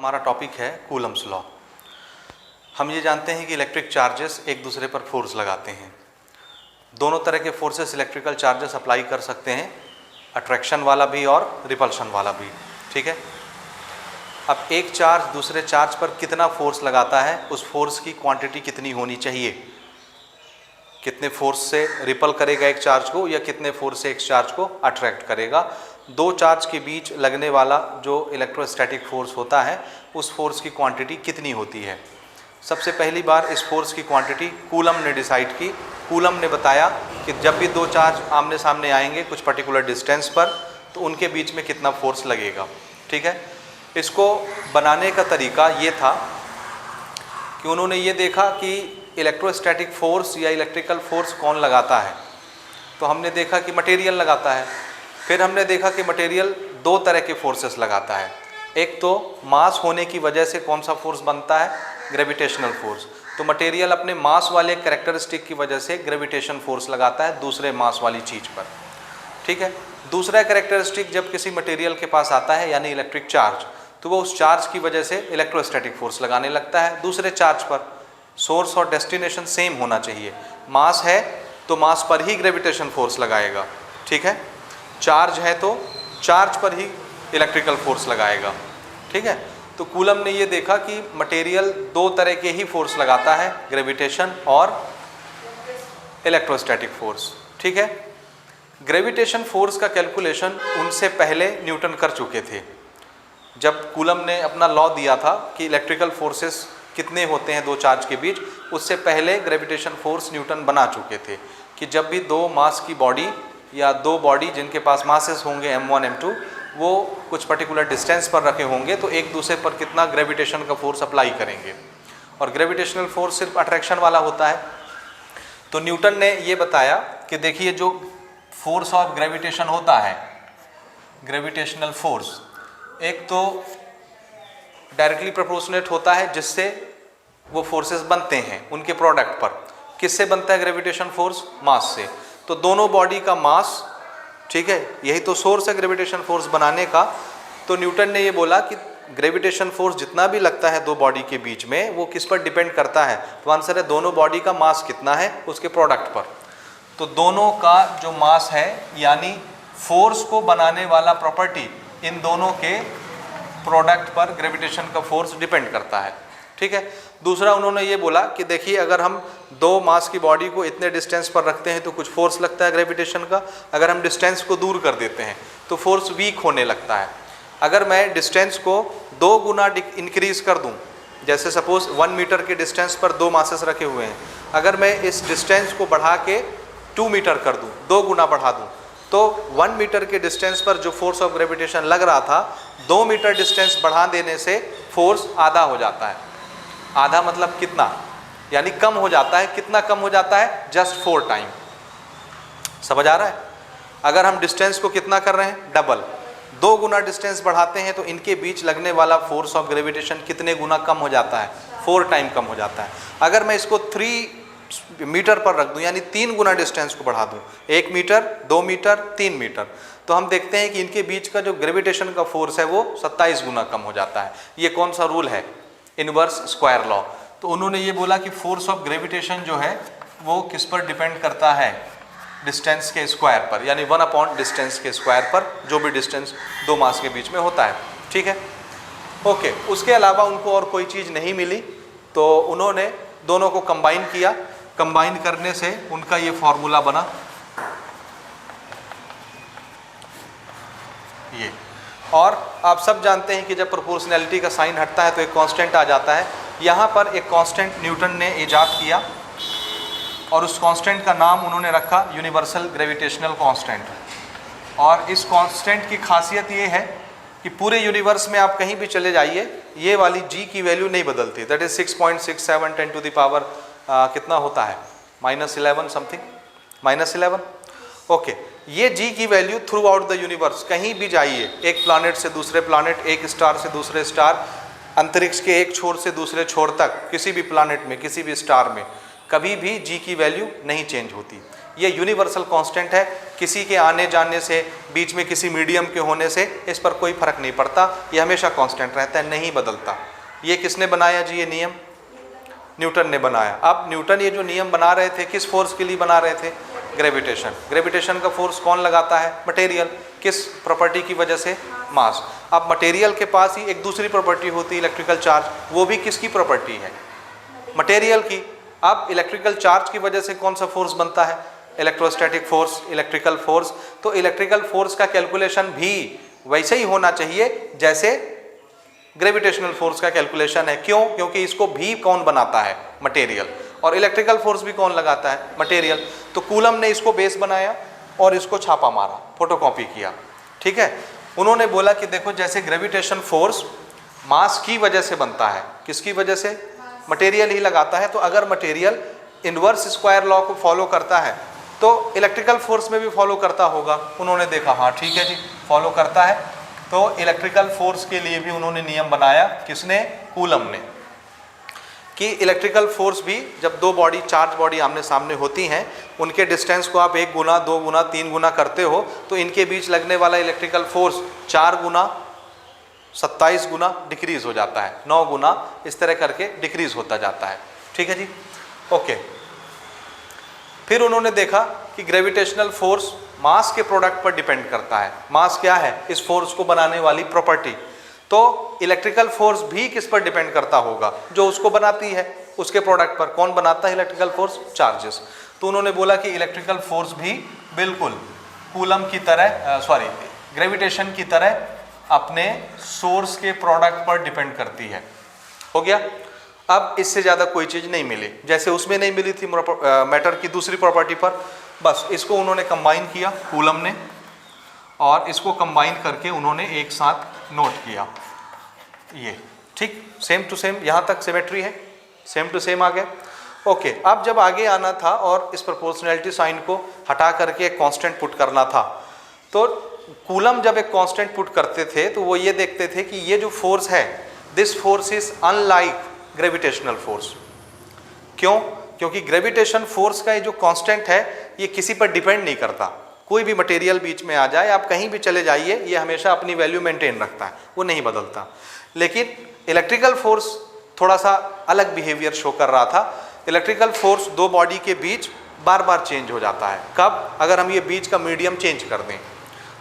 हमारा टॉपिक है Coulomb's law. हम ये जानते हैं कि इलेक्ट्रिक चार्जेस एक दूसरे पर फोर्स लगाते हैं। दोनों तरह के फोर्सेस इलेक्ट्रिकल चार्जेस अप्लाई कर सकते हैं, अट्रैक्शन वाला भी और रिपल्शन वाला भी। ठीक है। अब एक चार्ज दूसरे चार्ज पर कितना फोर्स लगाता है, उस फोर्स की क्वांटिटी कितनी होनी चाहिए। कितने फोर्स से रिपल करेगा एक चार्ज को या कितने फोर्स से एक चार्ज को अट्रैक्ट करेगा। दो चार्ज के बीच लगने वाला जो इलेक्ट्रोस्टैटिक फोर्स होता है, उस फोर्स की क्वांटिटी कितनी होती है। सबसे पहली बार इस फोर्स की क्वांटिटी कूलम ने डिसाइड की। कूलम ने बताया कि जब भी दो चार्ज आमने सामने आएंगे कुछ पर्टिकुलर डिस्टेंस पर, तो उनके बीच में कितना फोर्स लगेगा। ठीक है। इसको बनाने का तरीका ये था कि उन्होंने ये देखा कि इलेक्ट्रोस्टैटिक फोर्स या इलेक्ट्रिकल फोर्स कौन लगाता है। तो हमने देखा कि मटेरियल लगाता है। फिर हमने देखा कि मटेरियल दो तरह के फोर्सेस लगाता है। एक तो मास होने की वजह से कौन सा फोर्स बनता है, ग्रेविटेशनल फोर्स। तो मटेरियल अपने मास वाले कैरेक्टरिस्टिक की वजह से ग्रेविटेशन फोर्स लगाता है दूसरे मास वाली चीज़ पर। ठीक है। दूसरा कैरेक्टरिस्टिक जब किसी मटेरियल के पास आता है यानी इलेक्ट्रिक चार्ज, तो वो उस चार्ज की वजह से इलेक्ट्रोस्टैटिक फोर्स लगाने लगता है दूसरे चार्ज पर। सोर्स और डेस्टिनेशन सेम होना चाहिए। मास है तो मास पर ही ग्रेविटेशन फोर्स लगाएगा। ठीक है। चार्ज है तो चार्ज पर ही इलेक्ट्रिकल फोर्स लगाएगा। ठीक है। तो कूलम ने ये देखा कि मटेरियल दो तरह के ही फोर्स लगाता है, ग्रेविटेशन और इलेक्ट्रोस्टैटिक फोर्स। ठीक है। ग्रेविटेशन फोर्स का कैलकुलेशन उनसे पहले न्यूटन कर चुके थे। जब कूलम ने अपना लॉ दिया था कि इलेक्ट्रिकल फोर्सेस कितने होते हैं दो चार्ज के बीच, उससे पहले ग्रेविटेशन फोर्स न्यूटन बना चुके थे कि जब भी दो मास की बॉडी या दो बॉडी जिनके पास मासेस होंगे m1 m2, वो कुछ पर्टिकुलर डिस्टेंस पर रखे होंगे तो एक दूसरे पर कितना ग्रेविटेशन का फोर्स अप्लाई करेंगे। और ग्रेविटेशनल फोर्स सिर्फ अट्रैक्शन वाला होता है। तो न्यूटन ने ये बताया कि देखिए जो फोर्स ऑफ ग्रेविटेशन होता है, ग्रेविटेशनल फोर्स, एक तो डायरेक्टली प्रोपोर्शनेट होता है जिससे वो फोर्सेस बनते हैं उनके प्रोडक्ट पर। किससे बनता है ग्रेविटेशन फोर्स? मास से। तो दोनों बॉडी का मास, ठीक है, यही तो सोर्स है ग्रेविटेशन फोर्स बनाने का। तो न्यूटन ने ये बोला कि ग्रेविटेशन फोर्स जितना भी लगता है दो बॉडी के बीच में, वो किस पर डिपेंड करता है। तो आंसर है दोनों बॉडी का मास कितना है उसके प्रोडक्ट पर। तो दोनों का जो मास है यानी फोर्स को बनाने वाला प्रॉपर्टी, इन दोनों के प्रोडक्ट पर ग्रेविटेशन का फोर्स डिपेंड करता है। ठीक है। दूसरा उन्होंने ये बोला कि देखिए अगर हम दो मास की बॉडी को इतने डिस्टेंस पर रखते हैं तो कुछ फोर्स लगता है ग्रेविटेशन का। अगर हम डिस्टेंस को दूर कर देते हैं तो फोर्स वीक होने लगता है। अगर मैं डिस्टेंस को 2 गुना इंक्रीज कर दूं, जैसे सपोज 1 मीटर के डिस्टेंस पर दो मासेस रखे हुए हैं, अगर मैं इस डिस्टेंस को बढ़ा के 2 मीटर कर दूं, 2 गुना बढ़ा दूं, तो 1 मीटर के डिस्टेंस पर जो फोर्स ऑफ ग्रेविटेशन लग रहा था, 2 मीटर डिस्टेंस बढ़ा देने से फोर्स आधा हो जाता है। आधा मतलब कितना, यानी कम हो जाता है। कितना कम हो जाता है? Just 4 time. समझ आ रहा है? अगर हम डिस्टेंस को कितना कर रहे हैं? डबल। 2 गुना डिस्टेंस बढ़ाते हैं तो इनके बीच लगने वाला फोर्स ऑफ ग्रेविटेशन कितने गुना कम हो जाता है? 4 टाइम कम हो जाता है। अगर मैं इसको 3 मीटर पर रख दूं यानी 3 गुना डिस्टेंस को बढ़ा दूं, 1 मीटर, 2 मीटर, 3 मीटर, तो हम देखते हैं कि इनके बीच का जो ग्रेविटेशन का फोर्स है वो 27 गुना कम हो जाता है। ये कौन सा रूल है? Inverse square law. तो उन्होंने ये बोला कि फोर्स ऑफ ग्रेविटेशन जो है वो किस पर डिपेंड करता है? डिस्टेंस के स्क्वायर पर, यानी 1 डिस्टेंस के स्क्वायर पर, जो भी डिस्टेंस दो मास के बीच में होता है। ठीक है। ओके। उसके अलावा उनको और कोई चीज़ नहीं मिली तो उन्होंने दोनों को कंबाइन किया। कंबाइन करने से उनका ये फॉर्मूला बना, ये। और आप सब जानते हैं कि जब प्रोपोर्शनैलिटी का साइन हटता है तो एक कांस्टेंट आ जाता है। यहाँ पर एक कांस्टेंट न्यूटन ने इजाद किया और उस कांस्टेंट का नाम उन्होंने रखा यूनिवर्सल ग्रेविटेशनल कांस्टेंट। और इस कांस्टेंट की खासियत ये है कि पूरे यूनिवर्स में आप कहीं भी चले जाइए, ये वाली g की वैल्यू नहीं बदलती। That is 6.67 10 to the power कितना होता है? -11 समथिंग, -11। ओके। ये g की वैल्यू थ्रू आउट द यूनिवर्स, कहीं भी जाइए, एक प्लानेट से दूसरे प्लानेट, एक स्टार से दूसरे स्टार, अंतरिक्ष के एक छोर से दूसरे छोर तक, किसी भी प्लानेट में, किसी भी स्टार में, कभी भी g की वैल्यू नहीं चेंज होती। ये यूनिवर्सल कांस्टेंट है, किसी के आने जाने से, बीच में किसी मीडियम के होने से इस पर कोई फर्क नहीं पड़ता, ये हमेशा कांस्टेंट रहता है, नहीं बदलता। ये किसने बनाया जी ये नियम? न्यूटन ने बनाया। अब न्यूटन ये जो नियम बना रहे थे किस फोर्स के लिए बना रहे थे? ग्रेविटेशन। ग्रेविटेशन का फोर्स कौन लगाता है? मटेरियल। किस प्रॉपर्टी की वजह से? मास। अब मटेरियल के पास ही एक दूसरी प्रॉपर्टी होती है इलेक्ट्रिकल चार्ज, वो भी किसकी प्रॉपर्टी है? मटेरियल की। अब इलेक्ट्रिकल चार्ज की वजह से कौन सा फोर्स बनता है? Electrostatic force, electrical force. तो इलेक्ट्रिकल फोर्स का कैलकुलेशन भी वैसे ही होना चाहिए जैसे ग्रेविटेशनल फोर्स का कैलकुलेशन है। क्यों? क्योंकि इसको भी कौन बनाता है? मटेरियल। और इलेक्ट्रिकल फोर्स भी कौन लगाता है? मटेरियल। तो कूलम ने इसको बेस बनाया और इसको छापा मारा, फोटोकॉपी किया। ठीक है, उन्होंने बोला कि देखो जैसे ग्रेविटेशन फोर्स मास की वजह से बनता है, किसकी वजह से? मटेरियल ही लगाता है। तो अगर मटेरियल इनवर्स स्क्वायर लॉ को फॉलो करता है तो इलेक्ट्रिकल फोर्स में भी फॉलो करता होगा। उन्होंने देखा हाँ ठीक है जी फॉलो करता है, तो इलेक्ट्रिकल फोर्स के लिए भी उन्होंने नियम बनाया। किसने? कूलम ने। कि इलेक्ट्रिकल फोर्स भी जब दो बॉडी, चार्ज बॉडी आमने सामने होती हैं, उनके डिस्टेंस को आप 1 गुना, 2 गुना, 3 गुना करते हो तो इनके बीच लगने वाला इलेक्ट्रिकल फोर्स 4 गुना, 27 गुना डिक्रीज हो जाता है, 9 गुना, इस तरह करके डिक्रीज होता जाता है। ठीक है जी, ओके। फिर उन्होंने देखा कि ग्रेविटेशनल फोर्स मास के प्रोडक्ट पर डिपेंड करता है। मास क्या है? इस फोर्स को बनाने वाली प्रॉपर्टी। तो इलेक्ट्रिकल फोर्स भी किस पर डिपेंड करता होगा? जो उसको बनाती है, उसके प्रोडक्ट पर। कौन बनाता है इलेक्ट्रिकल फोर्स? चार्जेस। तो उन्होंने बोला कि इलेक्ट्रिकल फोर्स भी बिल्कुल कूलम की तरह, ग्रेविटेशन की तरह अपने सोर्स के प्रोडक्ट पर डिपेंड करती है। हो गया? अब इससे ज़्यादा कोई चीज़ नहीं मिली, जैसे उसमें नहीं मिली थी मैटर की दूसरी प्रॉपर्टी पर। बस इसको उन्होंने कंबाइन किया कूलम ने, और इसको कंबाइन करके उन्होंने एक साथ नोट किया। ये ठीक सेम टू सेम, यहाँ तक सिमेट्री है, सेम टू सेम आ गया। ओके, अब जब आगे आना था और इस प्रोपोर्शनैलिटी साइन को हटा करके एक कांस्टेंट पुट करना था, तो कूलम जब एक कांस्टेंट पुट करते थे तो वो ये देखते थे कि ये जो फोर्स है, this force is unlike gravitational force. क्यों? क्योंकि ग्रेविटेशन फोर्स का ये जो कांस्टेंट है ये किसी पर डिपेंड नहीं करता। कोई भी मटेरियल बीच में आ जाए, आप कहीं भी चले जाइए, ये हमेशा अपनी वैल्यू मेंटेन रखता है, वो नहीं बदलता। लेकिन इलेक्ट्रिकल फोर्स थोड़ा सा अलग बिहेवियर शो कर रहा था। इलेक्ट्रिकल फोर्स दो बॉडी के बीच बार बार चेंज हो जाता है। कब? अगर हम ये बीच का मीडियम चेंज कर दें।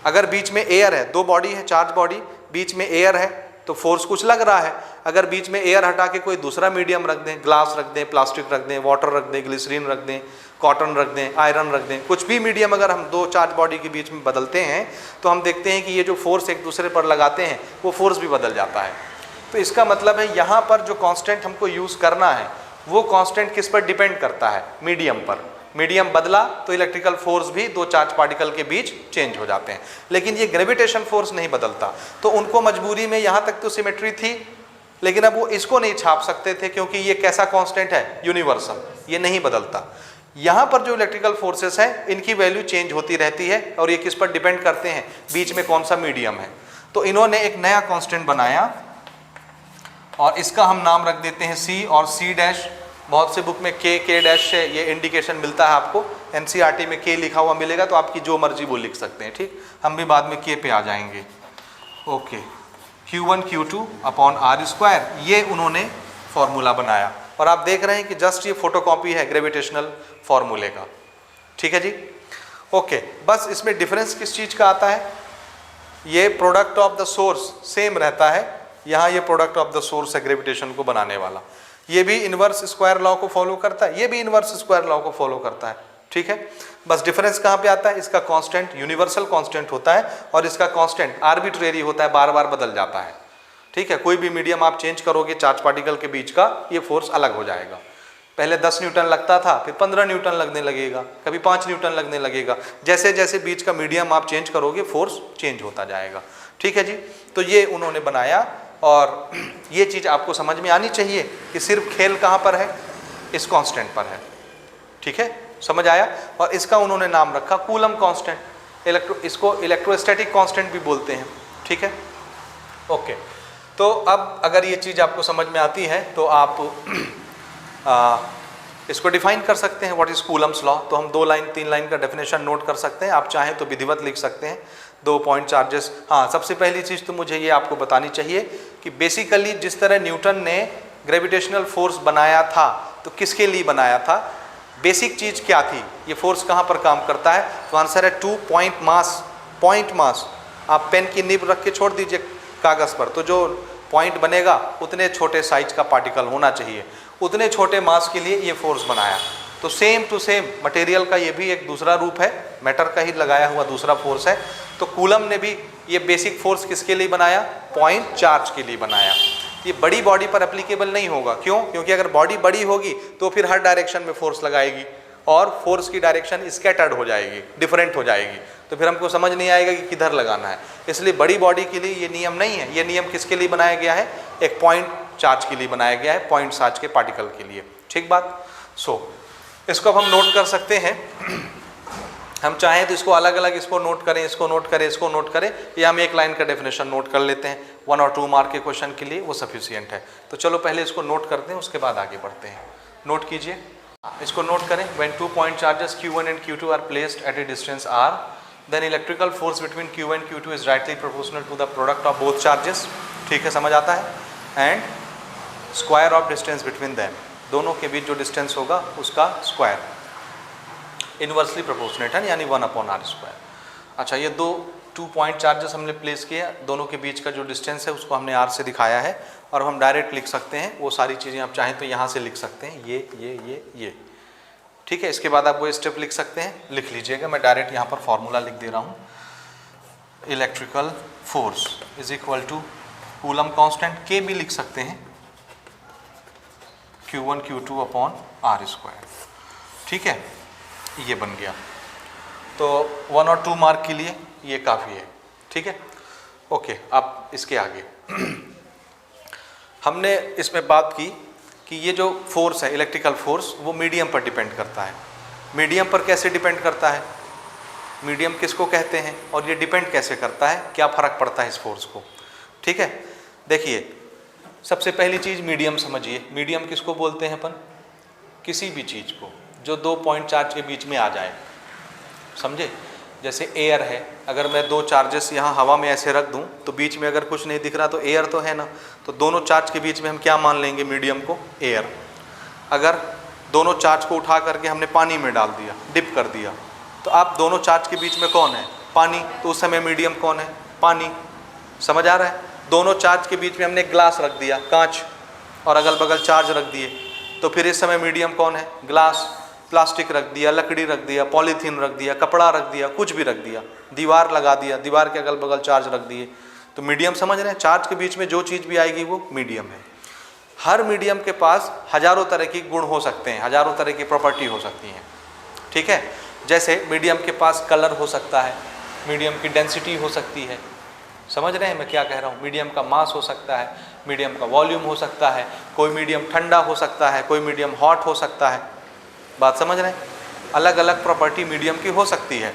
अगर बीच में एयर है, दो बॉडी है, चार्ज बॉडी, बीच में एयर है तो फोर्स कुछ लग रहा है। अगर बीच में एयर हटा के कोई दूसरा मीडियम रख दें, ग्लास रख दें, प्लास्टिक रख दें, वाटर रख दें, ग्लिसरीन रख दें, कॉटन रख दें, आयरन रख दें, कुछ भी मीडियम अगर हम दो चार्ज बॉडी के बीच में बदलते हैं तो हम देखते हैं कि ये जो फोर्स एक दूसरे पर लगाते हैं वो फोर्स भी बदल जाता है। तो इसका मतलब है यहाँ पर जो कांस्टेंट हमको यूज़ करना है वो कांस्टेंट किस पर डिपेंड करता है? मीडियम पर। मीडियम बदला तो इलेक्ट्रिकल फोर्स भी दो चार्ज पार्टिकल के बीच चेंज हो जाते हैं। लेकिन ये ग्रेविटेशन फोर्स नहीं बदलता, तो उनको मजबूरी में यहाँ तक तो सिमेट्री थी, लेकिन अब वो इसको नहीं छाप सकते थे क्योंकि ये कैसा कांस्टेंट है? यूनिवर्सल, ये नहीं बदलता। यहाँ पर जो इलेक्ट्रिकल फोर्सेस हैं इनकी वैल्यू चेंज होती रहती है और ये किस पर डिपेंड करते हैं? बीच में कौन सा मीडियम है। तो इन्होंने एक नया कांस्टेंट बनाया और इसका हम नाम रख देते हैं C, और C डैश, बहुत से बुक में K डैश से ये इंडिकेशन मिलता है आपको। NCERT में K लिखा हुआ मिलेगा तो आपकी जो मर्जी वो लिख सकते हैं। ठीक, हम भी बाद में K पे आ जाएंगे। Okay, Q1 Q2 upon R square, ये उन्होंने फॉर्मूला बनाया और आप देख रहे हैं कि जस्ट ये फोटोकॉपी है ग्रेविटेशनल फॉर्मूले का। ठीक है जी, ओके। बस इसमें डिफरेंस किस चीज़ का आता है? ये product of the source same रहता है। यहाँ ये प्रोडक्ट ऑफ द सोर्स है ग्रेविटेशन को बनाने वाला। ये भी इनवर्स स्क्वायर लॉ को फॉलो करता है, ये भी इनवर्स स्क्वायर लॉ को फॉलो करता है। ठीक है, बस डिफरेंस कहाँ पे आता है? इसका कांस्टेंट यूनिवर्सल कांस्टेंट होता है और इसका कांस्टेंट आर्बिट्रेरी होता है, बार बार बदल जाता है। ठीक है, कोई भी मीडियम आप चेंज करोगे चार्ज पार्टिकल के बीच का, ये फोर्स अलग हो जाएगा। पहले 10 न्यूटन लगता था, फिर 15 न्यूटन लगने लगेगा, कभी 5 न्यूटन लगने लगेगा। जैसे जैसे बीच का मीडियम आप चेंज करोगे फोर्स चेंज होता जाएगा। ठीक है जी, तो ये उन्होंने बनाया और ये चीज़ आपको समझ में आनी चाहिए कि सिर्फ खेल कहाँ पर है? इस कांस्टेंट पर है। ठीक है, समझ आया? और इसका उन्होंने नाम रखा कूलम कांस्टेंट। इसको इलेक्ट्रोस्टैटिक कांस्टेंट भी बोलते हैं। ठीक है, ओके। तो अब अगर ये चीज़ आपको समझ में आती है तो आप इसको डिफाइन कर सकते हैं, व्हाट इज कूलम्स लॉ। तो हम 2 लाइन 3 लाइन का डेफिनेशन नोट कर सकते हैं, आप चाहें तो विधिवत लिख सकते हैं। 2 पॉइंट चार्जेस। हाँ, सबसे पहली चीज़ तो मुझे ये आपको बतानी चाहिए कि बेसिकली जिस तरह न्यूटन ने ग्रेविटेशनल फोर्स बनाया था तो किसके लिए बनाया था, बेसिक चीज़ क्या थी, ये फोर्स कहाँ पर काम करता है। तो आंसर है 2 पॉइंट मास। पॉइंट मास, आप पेन की निब रख के छोड़ दीजिए कागज़ पर, तो जो पॉइंट बनेगा उतने छोटे साइज का पार्टिकल होना चाहिए, उतने छोटे मास के लिए ये फोर्स बनाया। तो सेम टू सेम मटेरियल का ये भी एक दूसरा रूप है, मैटर का ही लगाया हुआ दूसरा फोर्स है। तो कूलम ने भी ये बेसिक फोर्स किसके लिए बनाया, पॉइंट चार्ज के लिए बनाया। ये बड़ी बॉडी पर एप्लीकेबल नहीं होगा, क्यों, क्योंकि अगर बॉडी बड़ी होगी तो फिर हर डायरेक्शन में फोर्स लगाएगी और फोर्स की डायरेक्शन स्कैटर्ड हो जाएगी, डिफरेंट हो जाएगी, तो फिर हमको समझ नहीं आएगा कि किधर लगाना है। इसलिए बड़ी बॉडी के लिए ये नियम नहीं है। ये नियम किसके लिए बनाया गया है, एक पॉइंट चार्ज के लिए बनाया गया है, पॉइंट चार्ज के पार्टिकल के लिए। ठीक बात। इसको अब हम नोट कर सकते हैं। हम चाहें तो इसको अलग अलग इसको नोट करें, इसको नोट करें, इसको नोट करें, या हम एक लाइन का डेफिनेशन नोट कर लेते हैं 1 और 2 मार्क के क्वेश्चन के लिए, वो सफिशियंट है। तो चलो पहले इसको नोट करते हैं, उसके बाद आगे बढ़ते हैं। नोट कीजिए, इसको नोट करें। When 2 point charges Q1 and Q2 are placed at a distance r, then electrical force between Q1 and Q2 is directly proportional to the product of both charges। ठीक है, समझ आता है। And square of distance between them, दोनों के बीच जो distance होगा उसका स्क्वायर इनवर्सली प्रोपोर्शनेट है, यानी 1/r²। अच्छा, ये 2 पॉइंट चार्जेस हमने प्लेस किए, दोनों के बीच का जो डिस्टेंस है उसको हमने r से दिखाया है, और हम डायरेक्ट लिख सकते हैं वो सारी चीज़ें। आप चाहें तो यहाँ से लिख सकते हैं ये। ठीक है, इसके बाद आप वो स्टेप लिख सकते हैं, लिख लीजिएगा। मैं डायरेक्ट यहाँ पर फॉर्मूला लिख दे रहा हूँ। Electrical force is equal to coulomb constant, के भी लिख सकते हैं, Q1 Q2/r²। ठीक है, ये बन गया। तो 1 और 2 मार्क के लिए ये काफ़ी है। ठीक है, ओके। अब इसके आगे हमने इसमें बात की कि ये जो फोर्स है इलेक्ट्रिकल फोर्स, वो मीडियम पर डिपेंड करता है। मीडियम पर कैसे डिपेंड करता है, मीडियम किसको कहते हैं, और ये डिपेंड कैसे करता है, क्या फ़र्क पड़ता है इस फोर्स को। ठीक है, देखिए सबसे पहली चीज़ मीडियम समझिए। मीडियम किसको बोलते हैं अपन, किसी भी चीज़ को जो 2 पॉइंट चार्ज के बीच में आ जाए। समझे, जैसे एयर है, अगर मैं 2 चार्जेस यहाँ हवा में ऐसे रख दूँ तो बीच में अगर कुछ नहीं दिख रहा तो एयर तो है ना, तो दोनों चार्ज के बीच में हम क्या मान लेंगे, मीडियम को, एयर। अगर दोनों चार्ज को उठा करके हमने पानी में डाल दिया, डिप कर दिया, तो आप दोनों चार्ज के बीच में कौन है, पानी, तो उस समय मीडियम कौन है, पानी। समझ आ रहा है। दोनों चार्ज के बीच में हमने ग्लास रख दिया, कांच, और अगल बगल चार्ज रख दिए, तो फिर इस समय मीडियम कौन है, ग्लास। प्लास्टिक रख दिया, लकड़ी रख दिया, पॉलीथीन रख दिया, कपड़ा रख दिया, कुछ भी रख दिया, दीवार लगा दिया, दीवार के अगल बगल चार्ज रख दिए, तो मीडियम समझ रहे हैं। चार्ज के बीच में जो चीज़ भी आएगी वो मीडियम है। हर मीडियम के पास हजारों तरह की गुण हो सकते हैं, हजारों तरह की प्रॉपर्टी हो सकती हैं। ठीक है, जैसे मीडियम के पास कलर हो सकता है, मीडियम की डेंसिटी हो सकती है। समझ रहे हैं मैं क्या कह रहा हूँ। मीडियम का मास हो सकता है, मीडियम का वॉल्यूम हो सकता है, कोई मीडियम ठंडा हो सकता है, कोई मीडियम हॉट हो सकता है। बात समझ रहे हैं। अलग अलग प्रॉपर्टी मीडियम की हो सकती है,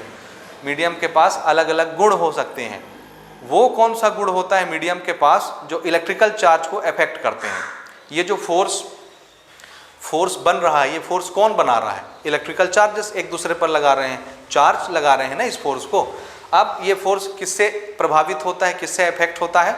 मीडियम के पास अलग अलग गुण हो सकते हैं। वो कौन सा गुण होता है मीडियम के पास जो इलेक्ट्रिकल चार्ज को अफेक्ट करते हैं। ये जो फोर्स बन रहा है, ये फोर्स कौन बना रहा है, इलेक्ट्रिकल चार्जेस एक दूसरे पर लगा रहे हैं, चार्ज लगा रहे हैं ना इस फोर्स को। अब ये फोर्स किससे प्रभावित होता है, किससे अफेक्ट होता है,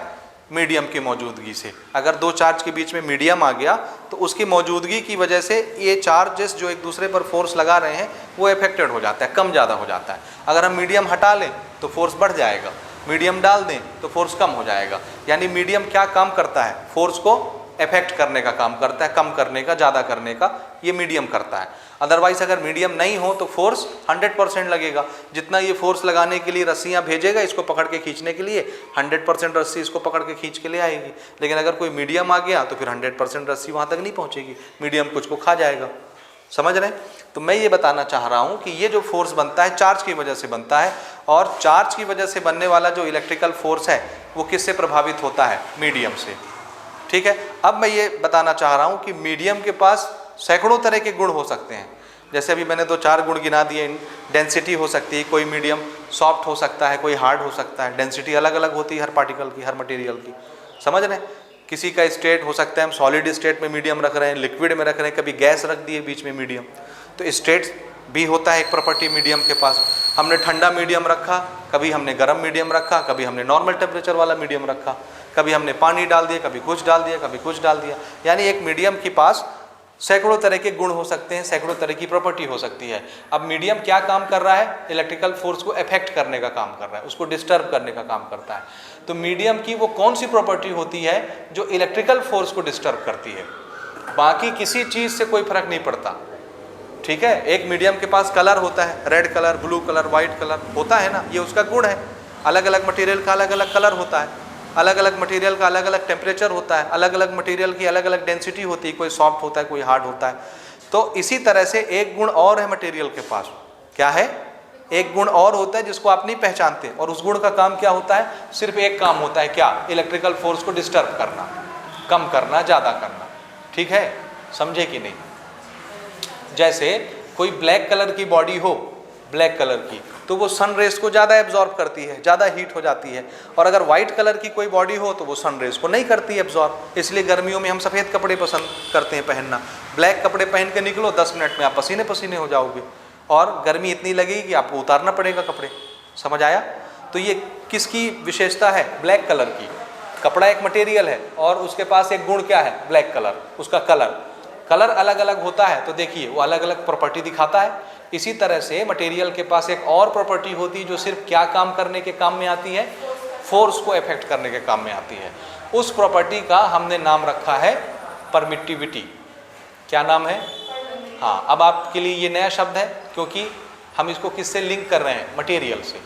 मीडियम की मौजूदगी से। अगर 2 चार्ज के बीच में मीडियम आ गया तो उसकी मौजूदगी की वजह से ये चार्जेस जो एक दूसरे पर फोर्स लगा रहे हैं वो अफेक्टेड हो जाता है, कम ज़्यादा हो जाता है। अगर हम मीडियम हटा लें तो फोर्स बढ़ जाएगा, मीडियम डाल दें तो फोर्स कम हो जाएगा। यानी मीडियम क्या काम करता है, फोर्स को अफेक्ट करने का काम करता है, कम करने का, ज़्यादा करने का, ये मीडियम करता है। अदरवाइज अगर मीडियम नहीं हो तो फोर्स 100% लगेगा। जितना ये फोर्स लगाने के लिए रस्सियाँ भेजेगा इसको पकड़ के खींचने के लिए, 100% रस्सी इसको पकड़ के खींच के ले आएगी। लेकिन अगर कोई मीडियम आ गया तो फिर 100% रस्सी वहाँ तक नहीं पहुँचेगी, मीडियम कुछ को खा जाएगा। समझ रहे हैं। तो मैं ये बताना चाह रहा हूँ कि ये जो फोर्स बनता है चार्ज की वजह से बनता है, और चार्ज की वजह से बनने वाला जो इलेक्ट्रिकल फोर्स है वो किससे प्रभावित होता है, मीडियम से। ठीक है। अब मैं ये बताना चाह रहा हूँ कि मीडियम के पास सैकड़ों तरह के गुण हो सकते हैं। जैसे अभी मैंने 2-4 गुण गिना दिए। डेंसिटी हो सकती है, कोई मीडियम सॉफ्ट हो सकता है, कोई हार्ड हो सकता है। डेंसिटी अलग अलग होती है हर पार्टिकल की, हर मटेरियल की। समझ रहे हैं। किसी का स्टेट हो सकता है हम सॉलिड स्टेट में मीडियम रख रहे हैं, लिक्विड में रख रहे हैं, कभी गैस रख दिए बीच में मीडियम, तो स्टेट भी होता है एक प्रॉपर्टी मीडियम के पास। हमने ठंडा मीडियम रखा, कभी हमने गर्म मीडियम रखा, कभी हमने नॉर्मल टेम्परेचर वाला मीडियम रखा, कभी हमने पानी डाल दिया, कभी कुछ डाल दिया, कभी कुछ डाल दिया। यानी एक मीडियम के पास सैकड़ों तरह के गुण हो सकते हैं, सैकड़ों तरह की प्रॉपर्टी हो सकती है। अब मीडियम क्या काम कर रहा है? इलेक्ट्रिकल फोर्स को अफेक्ट करने का काम कर रहा है, उसको डिस्टर्ब करने का काम करता है। तो मीडियम की वो कौन सी प्रॉपर्टी होती है जो इलेक्ट्रिकल फोर्स को डिस्टर्ब करती है? बाकी किसी चीज़ से कोई फर्क नहीं पड़ता, ठीक है। एक मीडियम के पास कलर होता है, red colour, blue colour, white colour होता है ना, ये उसका गुण है। अलग अलग मटेरियल का अलग अलग कलर होता है, अलग अलग मटेरियल का अलग अलग टेम्परेचर होता है, अलग अलग मटेरियल की अलग अलग डेंसिटी होती है, कोई सॉफ्ट होता है, कोई हार्ड होता है। तो इसी तरह से एक गुण और है मटेरियल के पास, क्या है? एक गुण और होता है जिसको आप नहीं पहचानते, और उस गुण का काम क्या होता है? सिर्फ एक काम होता है, क्या? इलेक्ट्रिकल फोर्स को डिस्टर्ब करना, कम करना, ज़्यादा करना, ठीक है, समझे कि नहीं? जैसे कोई ब्लैक कलर की बॉडी हो, ब्लैक कलर की, तो वो सन रेज को ज़्यादा एब्जॉर्ब करती है, ज़्यादा हीट हो जाती है। और अगर वाइट कलर की कोई बॉडी हो तो वो सन रेज को नहीं करती एब्जॉर्ब। इसलिए गर्मियों में हम सफ़ेद कपड़े पसंद करते हैं पहनना। ब्लैक कपड़े पहन के निकलो, 10 मिनट में आप पसीने पसीने हो जाओगे, और गर्मी इतनी लगेगी कि आपको उतारना पड़ेगा कपड़े। समझ आया? तो ये किसकी विशेषता है? ब्लैक कलर की। कपड़ा एक मटेरियल है और उसके पास एक गुण क्या है? ब्लैक कलर, उसका कलर अलग अलग होता है, तो देखिए वो अलग अलग प्रॉपर्टी दिखाता है। इसी तरह से मटेरियल के पास एक और प्रॉपर्टी होती है जो सिर्फ क्या काम करने के काम में आती है? फोर्स को इफेक्ट करने के काम में आती है। उस प्रॉपर्टी का हमने नाम रखा है परमिटिविटी। क्या नाम है? हाँ, अब आपके लिए ये नया शब्द है क्योंकि हम इसको किससे लिंक कर रहे हैं? मटेरियल से।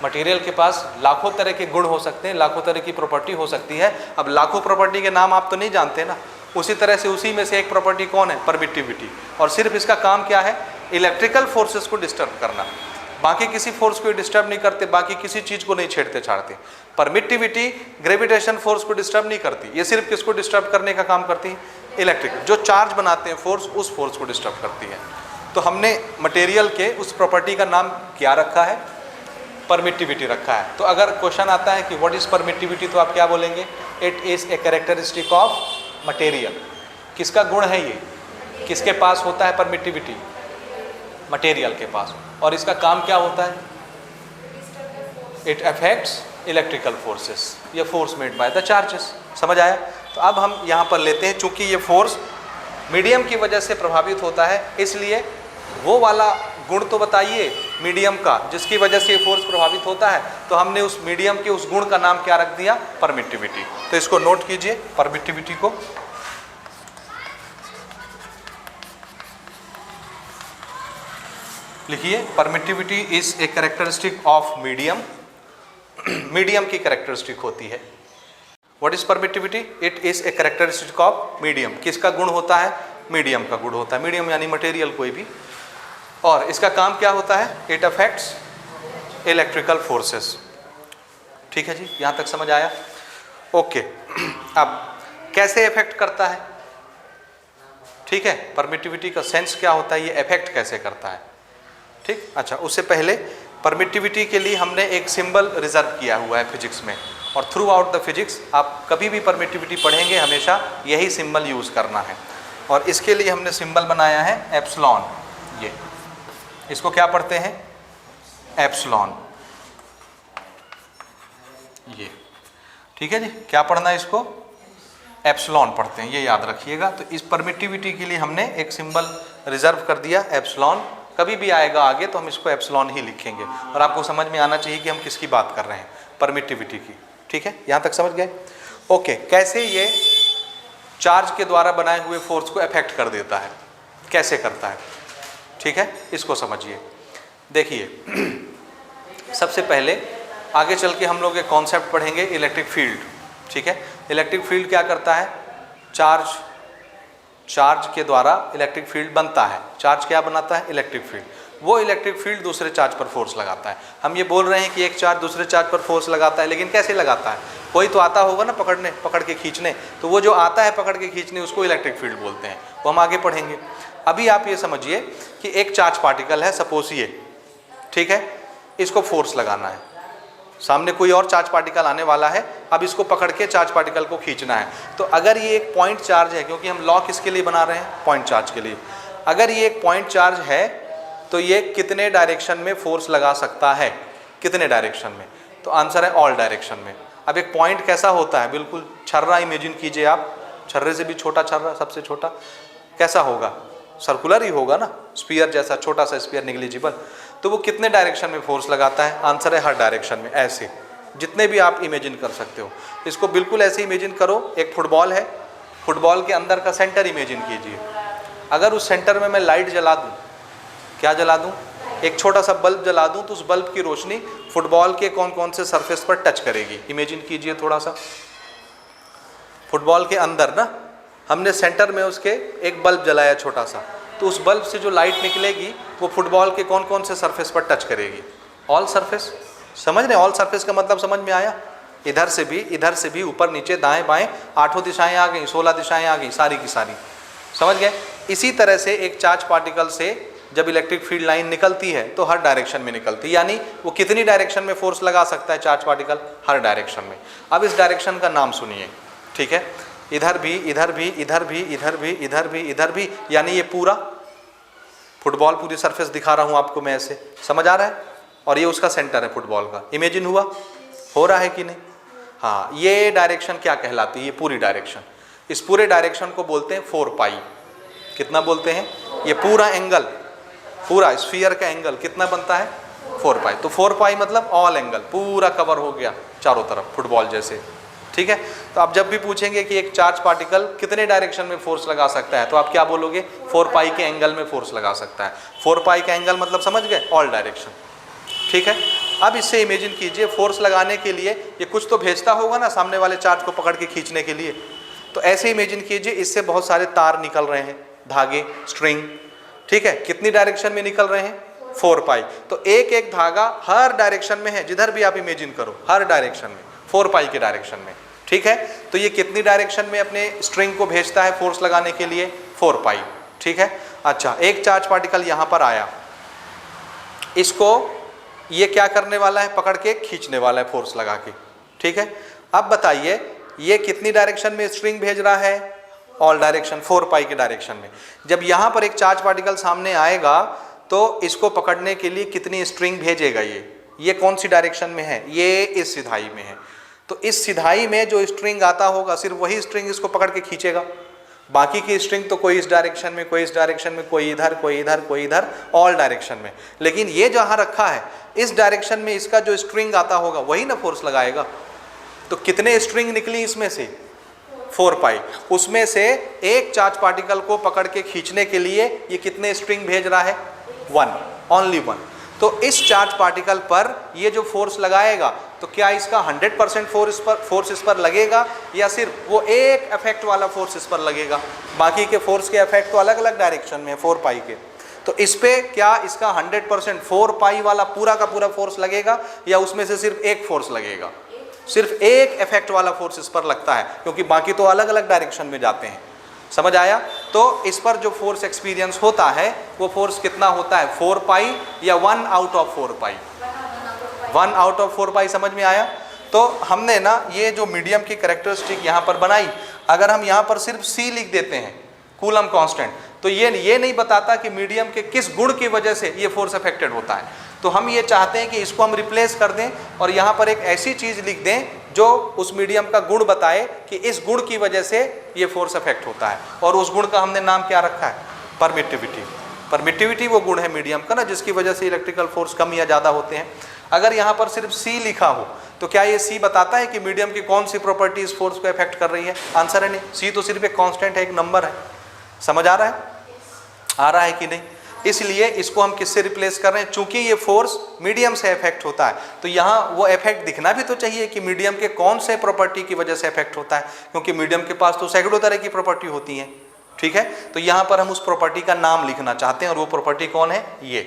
मटेरियल के पास लाखों तरह के गुण हो सकते हैं, लाखों तरह की प्रॉपर्टी हो सकती है। अब लाखों प्रॉपर्टी के नाम आप तो नहीं जानते ना, उसी तरह से उसी में से एक प्रॉपर्टी कौन है? परमिटिविटी। और सिर्फ इसका काम क्या है? इलेक्ट्रिकल फोर्सेस को डिस्टर्ब करना। बाकी किसी फोर्स को डिस्टर्ब नहीं करते, बाकी किसी चीज़ को नहीं छेड़ते छाड़ते। परमिटिविटी ग्रेविटेशन फोर्स को डिस्टर्ब नहीं करती, ये सिर्फ किसको डिस्टर्ब करने का काम करती है? इलेक्ट्रिक, जो चार्ज बनाते हैं फोर्स, उस फोर्स को डिस्टर्ब करती है। तो हमने मटेरियल के उस प्रॉपर्टी का नाम क्या रखा है? परमिटिविटी रखा है। तो अगर क्वेश्चन आता है कि व्हाट इज परमिटिविटी, तो आप क्या बोलेंगे? It is a characteristic of material. किसका गुण है ये? किसके पास होता है परमिटिविटी? मटेरियल के पास। और इसका काम क्या होता है? इट अफेक्ट्स इलेक्ट्रिकल फोर्सेस, ये force made by the charges. समझ आया? तो अब हम यहाँ पर लेते हैं, चूंकि ये फोर्स मीडियम की वजह से प्रभावित होता है, इसलिए वो वाला गुण तो बताइए मीडियम का जिसकी वजह से ये फोर्स प्रभावित होता है। तो हमने उस मीडियम के उस गुण का नाम क्या रख दिया? परमिटिविटी। तो इसको नोट कीजिए, परमिटिविटी को। लिखिए, permittivity is a characteristic of medium. Medium की कैरेक्टरिस्टिक होती है। What is permittivity? It is a characteristic of medium. किसका गुण होता है? मीडियम का गुण होता है। मीडियम यानी मटेरियल कोई भी। और इसका काम क्या होता है? It affects electrical forces. ठीक है जी, यहाँ तक समझ आया? ओके। अब कैसे इफेक्ट करता है? ठीक है, परमिटिविटी का सेंस क्या होता है, ये इफेक्ट कैसे करता है? ठीक, अच्छा, उससे पहले परमिटिविटी के लिए हमने एक सिंबल रिजर्व किया हुआ है फिजिक्स में, और थ्रू आउट द फिजिक्स आप कभी भी परमिटिविटी पढ़ेंगे हमेशा यही सिंबल यूज़ करना है। और इसके लिए हमने सिंबल बनाया है एप्सिलॉन। ये इसको क्या पढ़ते हैं? एप्सिलॉन। ये ठीक है जी, क्या पढ़ना है इसको? एप्सिलॉन पढ़ते हैं, ये याद रखिएगा। तो इस परमिटिविटी के लिए हमने एक सिंबल रिजर्व कर दिया एप्सिलॉन। कभी भी आएगा आगे तो हम इसको एप्सिलॉन ही लिखेंगे, और आपको समझ में आना चाहिए कि हम किसकी बात कर रहे हैं, परमिटिविटी की। ठीक है, यहाँ तक समझ गए? ओके। कैसे ये चार्ज के द्वारा बनाए हुए फोर्स को अफेक्ट कर देता है, कैसे करता है? ठीक है, इसको समझिए। देखिए, सबसे पहले आगे चल के हम लोग एक कॉन्सेप्ट पढ़ेंगे, इलेक्ट्रिक फील्ड। ठीक है, इलेक्ट्रिक फील्ड क्या करता है? चार्ज के द्वारा इलेक्ट्रिक फील्ड बनता है। चार्ज क्या बनाता है? Electric field. वो इलेक्ट्रिक फील्ड दूसरे चार्ज पर फोर्स लगाता है। हम ये बोल रहे हैं कि एक चार्ज दूसरे चार्ज पर फोर्स लगाता है, लेकिन कैसे लगाता है? कोई तो आता होगा ना पकड़ के खींचने, तो वो जो आता है पकड़ के खींचने उसको इलेक्ट्रिक फील्ड बोलते हैं। वो हम आगे पढ़ेंगे। अभी आप ये समझिए कि एक चार्ज पार्टिकल है, सपोज ये, ठीक है, इसको फोर्स लगाना है। सामने कोई और चार्ज पार्टिकल आने वाला है, अब इसको पकड़ के चार्ज पार्टिकल को खींचना है। तो अगर ये एक पॉइंट चार्ज है, क्योंकि हम लॉ किसके लिए बना रहे हैं, पॉइंट चार्ज के लिए, अगर ये एक पॉइंट चार्ज है तो ये कितने डायरेक्शन में फोर्स लगा सकता है, कितने डायरेक्शन में, तो आंसर है ऑल डायरेक्शन में। अब एक पॉइंट कैसा होता है, बिल्कुल छर्रा इमेजिन कीजिए आप, छर्रे से भी छोटा छर्रा, सबसे छोटा कैसा होगा, सर्कुलर ही होगा ना, स्फीयर जैसा छोटा सा स्फीयर निग्लिजिबल। तो वो कितने डायरेक्शन में फोर्स लगाता है, आंसर है हर डायरेक्शन में, ऐसे जितने भी आप इमेजिन कर सकते हो। इसको बिल्कुल ऐसे इमेजिन करो, एक फुटबॉल है, फुटबॉल के अंदर का सेंटर इमेजिन कीजिए। अगर उस सेंटर में मैं लाइट जला दूँ, क्या जला दूँ, एक छोटा सा बल्ब जला दूँ, तो उस बल्ब की रोशनी फुटबॉल के कौन कौन से सरफेस पर टच करेगी, इमेजिन कीजिए थोड़ा सा। फुटबॉल के अंदर ना हमने सेंटर में उसके एक बल्ब जलाया छोटा सा, तो उस बल्ब से जो लाइट निकलेगी वो फुटबॉल के कौन कौन से सरफेस पर टच करेगी, ऑल सरफेस। समझ रहे हैं, ऑल सरफेस का मतलब समझ में आया, इधर से भी, ऊपर नीचे दाएं बाएं, 8 दिशाएं आ गई, 16 दिशाएं आ गई, सारी की सारी, समझ गए। इसी तरह से एक चार्ज पार्टिकल से जब इलेक्ट्रिक फील्ड लाइन निकलती है तो हर डायरेक्शन में निकलती है, यानी वो कितनी डायरेक्शन में फोर्स लगा सकता है चार्ज पार्टिकल, हर डायरेक्शन में। अब इस डायरेक्शन का नाम सुनिए, ठीक है, इधर भी, इधर भी, इधर भी, इधर भी, इधर भी, इधर भी, यानी ये पूरा फुटबॉल पूरी सरफेस दिखा रहा हूँ आपको मैं ऐसे, समझ आ रहा है, और ये उसका सेंटर है फुटबॉल का, इमेजिन हुआ, हो रहा है कि नहीं। हाँ, ये डायरेक्शन क्या कहलाती है, ये पूरी डायरेक्शन, इस पूरे डायरेक्शन को बोलते हैं 4 पाई। कितना बोलते हैं, ये पूरा एंगल, पूरा स्फीयर का एंगल कितना बनता है, 4 पाई। तो 4 पाई मतलब ऑल एंगल, पूरा कवर हो गया चारों तरफ फुटबॉल जैसे, ठीक है। तो आप जब भी पूछेंगे कि एक चार्ज पार्टिकल कितने डायरेक्शन में फोर्स लगा सकता है, तो आप क्या बोलोगे, 4 पाई के एंगल में फोर्स लगा सकता है। 4 पाई का एंगल मतलब समझ गए, ऑल डायरेक्शन, ठीक है। अब इससे इमेजिन कीजिए, फोर्स लगाने के लिए ये कुछ तो भेजता होगा ना सामने वाले चार्ज को पकड़ के खींचने के लिए, तो ऐसे इमेजिन कीजिए इससे बहुत सारे तार निकल रहे हैं, धागे, स्ट्रिंग, ठीक है, कितनी डायरेक्शन में निकल रहे हैं, 4 पाई। तो एक एक धागा हर डायरेक्शन में है, जिधर भी आप इमेजिन करो, हर डायरेक्शन में, 4 पाई के डायरेक्शन में, ठीक है। तो ये कितनी डायरेक्शन में अपने स्ट्रिंग को भेजता है फोर्स लगाने के लिए, 4 पाई, ठीक है। अच्छा, एक चार्ज पार्टिकल यहाँ पर आया, इसको ये क्या करने वाला है, पकड़ के खींचने वाला है फोर्स लगा के, ठीक है। अब बताइए ये कितनी डायरेक्शन में स्ट्रिंग भेज रहा है, ऑल डायरेक्शन, 4 पाई के डायरेक्शन में। जब यहाँ पर एक चार्ज पार्टिकल सामने आएगा तो इसको पकड़ने के लिए कितनी स्ट्रिंग भेजेगा, ये कौन सी डायरेक्शन में है, ये इस सिधाई में है। तो इस सिधाई में जो स्ट्रिंग आता होगा सिर्फ वही स्ट्रिंग इसको पकड़ के खींचेगा, बाकी की स्ट्रिंग तो कोई इस डायरेक्शन में, कोई इस डायरेक्शन में, कोई इधर, कोई इधर, कोई इधर, ऑल डायरेक्शन में। लेकिन ये जहाँ रखा है इस डायरेक्शन में इसका जो स्ट्रिंग आता होगा वही ना फोर्स लगाएगा। तो कितने स्ट्रिंग निकली इसमें से, 4 पाई। उसमें से एक चार्ज पार्टिकल को पकड़ के खींचने के लिए ये कितने स्ट्रिंग भेज रहा है, 1, ओनली 1। तो इस चार्ज पार्टिकल पर ये जो फोर्स लगाएगा तो क्या इसका 100% फोर्स इस पर लगेगा, या सिर्फ वो एक इफेक्ट वाला फोर्स इस पर लगेगा, बाकी के फोर्स के इफेक्ट तो अलग अलग डायरेक्शन में है 4 पाई के। तो इस पे क्या इसका 100% 4 पाई वाला पूरा का पूरा फोर्स लगेगा, या उसमें से सिर्फ एक फोर्स लगेगा, सिर्फ एक इफेक्ट वाला फोर्स इस पर लगता है, क्योंकि बाकी तो अलग अलग डायरेक्शन में जाते हैं। समझ आया। तो इस पर जो फोर्स एक्सपीरियंस होता है वो फोर्स कितना होता है, 4 पाई या 1 out of 4 pi, 1 out of 4 पाई। समझ में आया। तो हमने ना ये जो मीडियम की कैरेक्टरिस्टिक यहाँ पर बनाई, अगर हम यहाँ पर सिर्फ C लिख देते हैं, कूलम कांस्टेंट, तो ये नहीं बताता कि मीडियम के किस गुण की वजह से ये फोर्स अफेक्टेड होता है। तो हम ये चाहते हैं कि इसको हम रिप्लेस कर दें और यहाँ पर एक ऐसी चीज़ लिख दें जो उस मीडियम का गुण बताए कि इस गुण की वजह से ये फोर्स अफेक्ट होता है। और उस गुण का हमने नाम क्या रखा है, परमिटिविटी। परमिटिविटी वो गुण है मीडियम का ना जिसकी वजह से इलेक्ट्रिकल फोर्स कम या ज़्यादा होते हैं। अगर यहाँ पर सिर्फ C लिखा हो तो क्या ये C बताता है कि मीडियम की कौन सी प्रॉपर्टी इस फोर्स को अफेक्ट कर रही है? आंसर है नहीं। C तो सिर्फ एक कांस्टेंट है, एक नंबर है। समझ आ रहा है, आ रहा है कि नहीं? इसलिए इसको हम किससे रिप्लेस कर रहे हैं, चूंकि ये फोर्स मीडियम से इफेक्ट होता है तो यहाँ वो इफेक्ट दिखना भी तो चाहिए कि मीडियम के कौन से प्रॉपर्टी की वजह से इफेक्ट होता है, क्योंकि मीडियम के पास तो सैकड़ों तरह की प्रॉपर्टी होती हैं। ठीक है, तो यहाँ पर हम उस प्रॉपर्टी का नाम लिखना चाहते हैं और वो प्रॉपर्टी कौन है, ये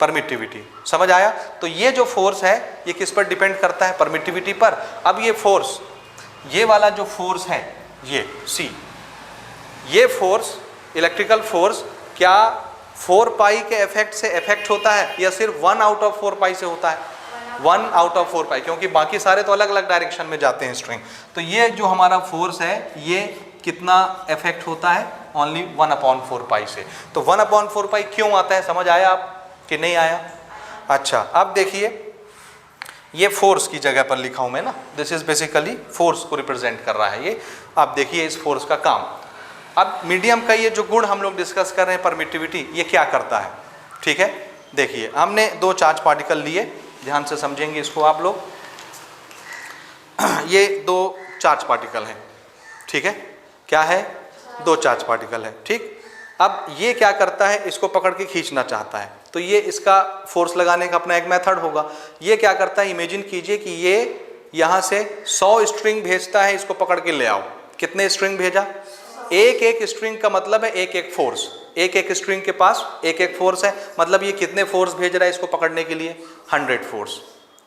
परमिटिविटी। समझ आया। तो ये जो फोर्स है ये किस पर डिपेंड करता है, परमिटिविटी पर। अब ये फोर्स, ये वाला जो फोर्स है ये C, ये फोर्स इलेक्ट्रिकल फोर्स क्या 4 पाई के इफेक्ट से इफेक्ट होता है या सिर्फ 1 आउट ऑफ 4 पाई से होता है? 1 आउट ऑफ 4 पाई, क्योंकि बाकी सारे तो अलग अलग डायरेक्शन में जाते हैं स्ट्रिंग। तो ये जो हमारा फोर्स है ये कितना इफेक्ट होता है, ओनली 1/4 पाई से। तो 1/4 पाई क्यों आता है, समझ आया आप कि नहीं आया? अच्छा, अब देखिए ये फोर्स की जगह पर लिखा हूं मैं ना, दिस इज बेसिकली फोर्स को रिप्रेजेंट कर रहा है ये। आप देखिए इस फोर्स का काम। अब मीडियम का ये जो गुण हम लोग डिस्कस कर रहे हैं, परमिटिविटी, ये क्या करता है, ठीक है? देखिए हमने 2 चार्ज पार्टिकल लिए, ध्यान से समझेंगे इसको आप लोग। ये 2 चार्ज पार्टिकल हैं, ठीक है? क्या है? 2 चार्ज पार्टिकल है, ठीक। अब ये क्या करता है, इसको पकड़ के खींचना चाहता है, तो ये इसका फोर्स लगाने का अपना एक मेथड होगा। ये क्या करता है, इमेजिन कीजिए कि ये यहाँ से 100 स्ट्रिंग भेजता है, इसको पकड़ के ले आओ। कितने स्ट्रिंग भेजा? एक स्ट्रिंग का मतलब है एक फोर्स। एक स्ट्रिंग के पास एक फोर्स है, मतलब ये कितने फोर्स भेज रहा है इसको पकड़ने के लिए? 100 फोर्स,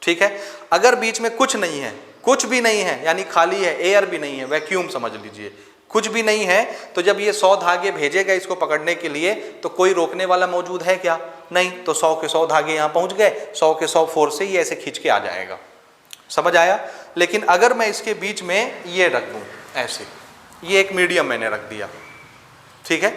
ठीक है। अगर बीच में कुछ नहीं है, कुछ भी नहीं है, यानी खाली है, एयर भी नहीं है, वैक्यूम समझ लीजिए, कुछ भी नहीं है, तो जब ये 100 धागे भेजेगा इसको पकड़ने के लिए, तो कोई रोकने वाला मौजूद है क्या? नहीं। तो 100 के 100 धागे यहाँ पहुँच गए, 100 के 100 फोर्स से ये ऐसे खींच के आ जाएगा, समझ आया? लेकिन अगर मैं इसके बीच में ये रख दूँ ऐसे, ये एक मीडियम मैंने रख दिया, ठीक है।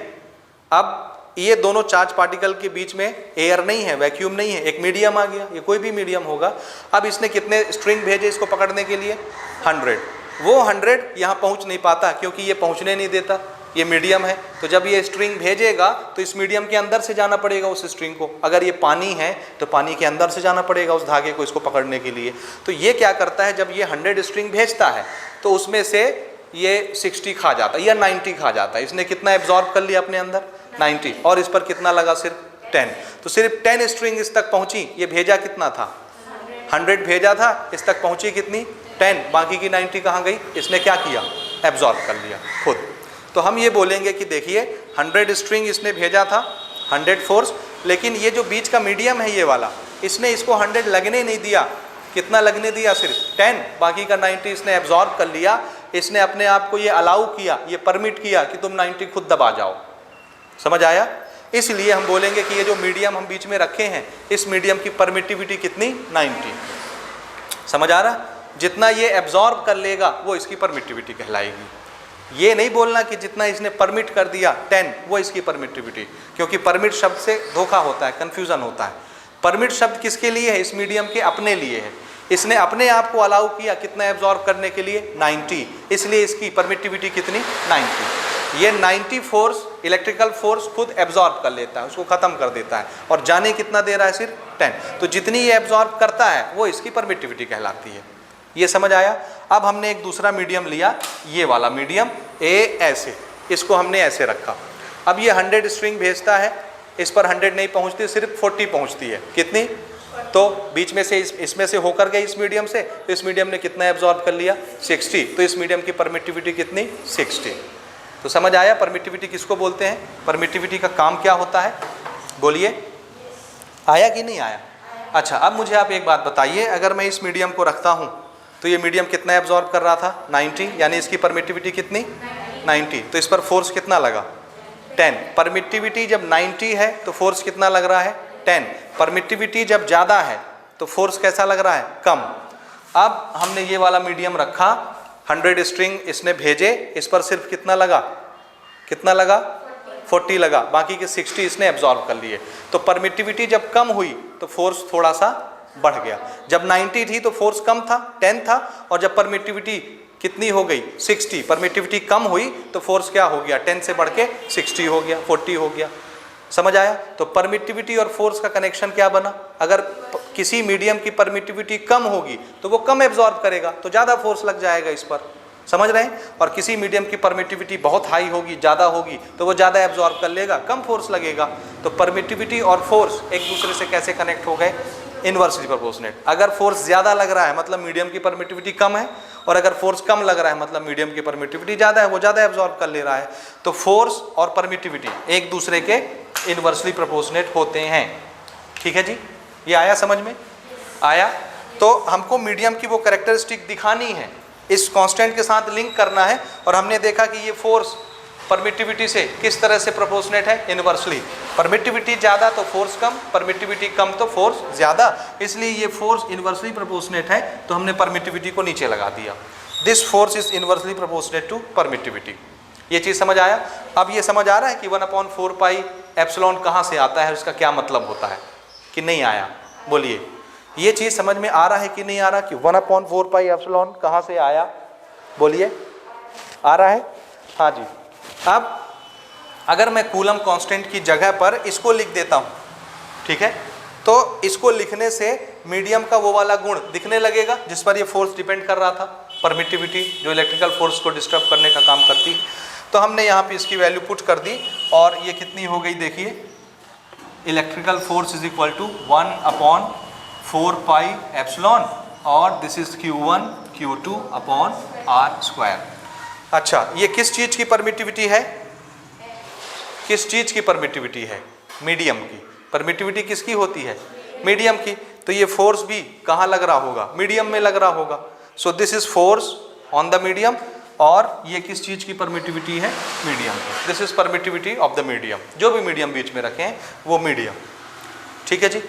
अब ये दोनों चार्ज पार्टिकल के बीच में एयर नहीं है, वैक्यूम नहीं है, एक मीडियम आ गया, ये कोई भी मीडियम होगा। अब इसने कितने स्ट्रिंग भेजे इसको पकड़ने के लिए? 100। वो 100 यहाँ पहुँच नहीं पाता, क्योंकि ये पहुँचने नहीं देता, ये मीडियम है। तो जब ये स्ट्रिंग भेजेगा तो इस मीडियम के अंदर से जाना पड़ेगा उस स्ट्रिंग को। अगर ये पानी है तो पानी के अंदर से जाना पड़ेगा उस धागे को इसको पकड़ने के लिए। तो ये क्या करता है, जब ये 100 स्ट्रिंग भेजता है तो उसमें से ये 60 खा जाता है या 90 खा जाता है। इसने कितना एब्जॉर्ब कर लिया अपने अंदर? 90। और इस पर कितना लगा? सिर्फ 10। तो सिर्फ 10 स्ट्रिंग इस तक पहुंची। ये भेजा कितना था? 100 भेजा था, इस तक पहुंची कितनी? 10। बाकी की 90 कहाँ गई? इसने क्या किया? एब्जॉर्ब कर लिया खुद। तो हम ये बोलेंगे कि देखिए 100 स्ट्रिंग इसने भेजा था, 100 फोर्स, लेकिन ये जो बीच का मीडियम है ये वाला, इसने इसको 100 लगने नहीं दिया। कितना लगने दिया? सिर्फ 10। बाकी का 90 इसने एब्जॉर्ब कर लिया। इसने अपने आप को ये अलाउ किया, ये परमिट किया कि तुम 90 खुद दबा जाओ, समझ आया? इसलिए हम बोलेंगे कि ये जो मीडियम हम बीच में रखे हैं, इस मीडियम की परमिटिविटी कितनी? 90। समझ आ रहा? जितना ये एब्जॉर्ब कर लेगा वो इसकी परमिटिविटी कहलाएगी। ये नहीं बोलना कि जितना इसने परमिट कर दिया 10 वो इसकी परमिटिविटी, क्योंकि परमिट शब्द से धोखा होता है, कन्फ्यूजन होता है। परमिट शब्द किसके लिए है? इस मीडियम के अपने लिए है। इसने अपने आप को अलाउ किया कितना एब्जॉर्ब करने के लिए? 90। इसलिए इसकी परमिटिविटी कितनी? 90। ये 90 फोर्स, इलेक्ट्रिकल फोर्स खुद एब्जॉर्ब कर लेता है, उसको खत्म कर देता है, और जाने कितना दे रहा है? सिर्फ 10। तो जितनी ये एब्जॉर्ब करता है वो इसकी परमिटिविटी कहलाती है। ये समझ आया? अब हमने एक दूसरा मीडियम लिया, ये वाला मीडियम ए, ऐसे इसको हमने ऐसे रखा। अब ये 100 स्ट्रिंग भेजता है, इस पर 100 नहीं पहुंचती, सिर्फ 40 पहुंचती है। कितनी? तो बीच में से इसमें से होकर गई इस मीडियम से, तो इस मीडियम ने कितना एब्जॉर्ब कर लिया? 60। तो इस मीडियम की परमिटिविटी कितनी? 60। तो समझ आया परमिटिविटी किसको बोलते हैं? परमिटिविटी का काम क्या होता है? बोलिए, आया कि नहीं आया? अच्छा, अब मुझे आप एक बात बताइए, अगर मैं इस मीडियम को रखता हूँ तो ये मीडियम कितना एब्जॉर्ब कर रहा था? 90, यानी इसकी परमिटिविटी कितनी? 90। तो इस पर फोर्स कितना लगा? 10। परमिटिविटी जब 90 है तो फोर्स कितना लग रहा है? 10। परमिटिविटी जब ज़्यादा है तो फोर्स कैसा लग रहा है? कम। अब हमने ये वाला मीडियम रखा, 100 स्ट्रिंग इसने भेजे, इस पर सिर्फ कितना लगा? कितना लगा? 40 लगा, बाकी के 60 इसने एब्जॉर्ब कर लिए। तो परमिटिविटी जब कम हुई तो फोर्स थोड़ा सा बढ़ गया। जब 90 थी तो फोर्स कम था, 10 था, और जब परमिटिविटी कितनी हो गई? 60, परमिटिविटी कम हुई तो फोर्स क्या हो गया? 10 से बढ़ के 60 हो गया, 40 हो गया। समझ आया? तो परमिटिविटी और फोर्स का कनेक्शन क्या बना? अगर किसी मीडियम की परमिटिविटी कम होगी तो वो कम एब्जॉर्ब करेगा, तो ज़्यादा फोर्स लग जाएगा इस पर, समझ रहे हैं? और किसी मीडियम की परमिटिविटी बहुत हाई होगी, ज़्यादा होगी, तो वो ज़्यादा एब्जॉर्ब कर लेगा, कम फोर्स लगेगा। तो परमिटिविटी और फोर्स एक दूसरे से कैसे कनेक्ट हो गए? Inversely proportionate. अगर फोर्स ज़्यादा लग रहा है मतलब मीडियम की परमिटिविटी कम है, और अगर फोर्स कम लग रहा है मतलब मीडियम की परमिटिविटी ज़्यादा है, वो ज़्यादा एब्जॉर्ब कर ले रहा है। तो फोर्स और परमिटिविटी एक दूसरे के इनवर्सली प्रोपोर्शनेट होते हैं। ठीक है जी, ये आया समझ में? आया? तो हमको मीडियम की वो कैरेक्टरिस्टिक दिखानी है, इस कांस्टेंट के साथ लिंक करना है। और हमने देखा कि ये फोर्स परमिटिविटी से किस तरह से प्रोपोर्शनेट है, इनवर्सली। परमिटिविटी ज़्यादा तो फोर्स कम, परमिटिविटी कम तो फोर्स ज़्यादा, इसलिए ये फोर्स इनवर्सली प्रोपोर्शनेट है, तो हमने परमिटिविटी को नीचे लगा दिया। This force is inversely proportionate to permittivity. ये चीज़ समझ आया? अब ये समझ आ रहा है कि 1/4 पाई एप्सिलॉन कहाँ से आता है, उसका क्या मतलब होता है कि नहीं आया? बोलिए, ये चीज़ समझ में आ रहा है कि नहीं आ रहा कि 1/4 पाई एप्सिलॉन कहाँ से आया? बोलिए, आ रहा है? हाँ जी। अब अगर मैं कूलम कांस्टेंट की जगह पर इसको लिख देता हूँ, ठीक है, तो इसको लिखने से मीडियम का वो वाला गुण दिखने लगेगा जिस पर ये फोर्स डिपेंड कर रहा था, परमिटिविटी, जो इलेक्ट्रिकल फोर्स को डिस्टर्ब करने का काम करती। तो हमने यहाँ पे इसकी वैल्यू पुट कर दी और ये कितनी हो गई देखिए, electrical force is equal to 1/4 pi epsilon और this is Q1 Q2 upon R²। अच्छा, ये किस चीज़ की परमिटिविटी है? किस चीज़ की परमिटिविटी है? मीडियम की। परमिटिविटी किसकी होती है? मीडियम की। तो ये फोर्स भी कहाँ लग रहा होगा? मीडियम में लग रहा होगा। So this is force on the medium, और ये किस चीज़ की परमिटिविटी है? मीडियम की। This is permittivity of the medium. जो भी मीडियम बीच में रखे हैं वो मीडियम। ठीक है जी,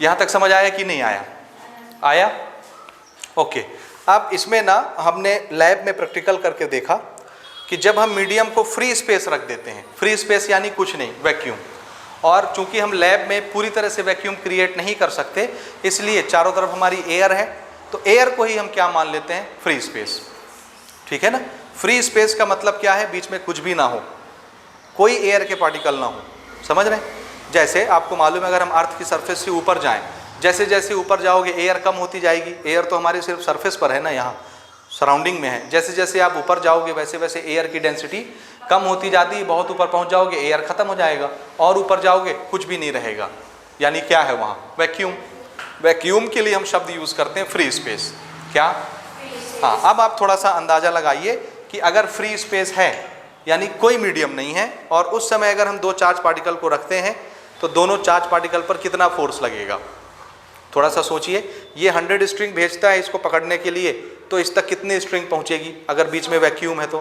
यहाँ तक समझ आया कि नहीं आया? आया? ओके। अब इसमें ना हमने लैब में प्रैक्टिकल करके देखा कि जब हम मीडियम को फ्री स्पेस रख देते हैं, फ्री स्पेस यानी कुछ नहीं, वैक्यूम, और चूंकि हम लैब में पूरी तरह से वैक्यूम क्रिएट नहीं कर सकते, इसलिए चारों तरफ हमारी एयर है, तो एयर को ही हम क्या मान लेते हैं? Free space. ठीक है ना? फ्री स्पेस का मतलब क्या है? बीच में कुछ भी ना हो, कोई एयर के पार्टिकल ना हो। समझ रहे हैं? जैसे आपको मालूम है, अगर हम अर्थ की सरफेस से ऊपर जाएं, जैसे जैसे ऊपर जाओगे एयर कम होती जाएगी। एयर तो हमारी सिर्फ सरफेस पर है ना, यहाँ सराउंडिंग में है। जैसे जैसे आप ऊपर जाओगे वैसे वैसे एयर की डेंसिटी कम होती जाती है। बहुत ऊपर पहुँच जाओगे एयर खत्म हो जाएगा, और ऊपर जाओगे कुछ भी नहीं रहेगा। यानी क्या है वहाँ? वैक्यूम। वैक्यूम के लिए हम शब्द यूज़ करते हैं फ्री स्पेस। क्या? हाँ। अब आप थोड़ा सा अंदाज़ा लगाइए कि अगर फ्री स्पेस है यानी कोई मीडियम नहीं है, और उस समय अगर हम दो चार्ज पार्टिकल को रखते हैं तो दोनों चार्ज पार्टिकल पर कितना फोर्स लगेगा? थोड़ा सा सोचिए। ये 100 स्ट्रिंग भेजता है इसको पकड़ने के लिए, तो इस तक कितनी स्ट्रिंग पहुंचेगी? अगर बीच में वैक्यूम है तो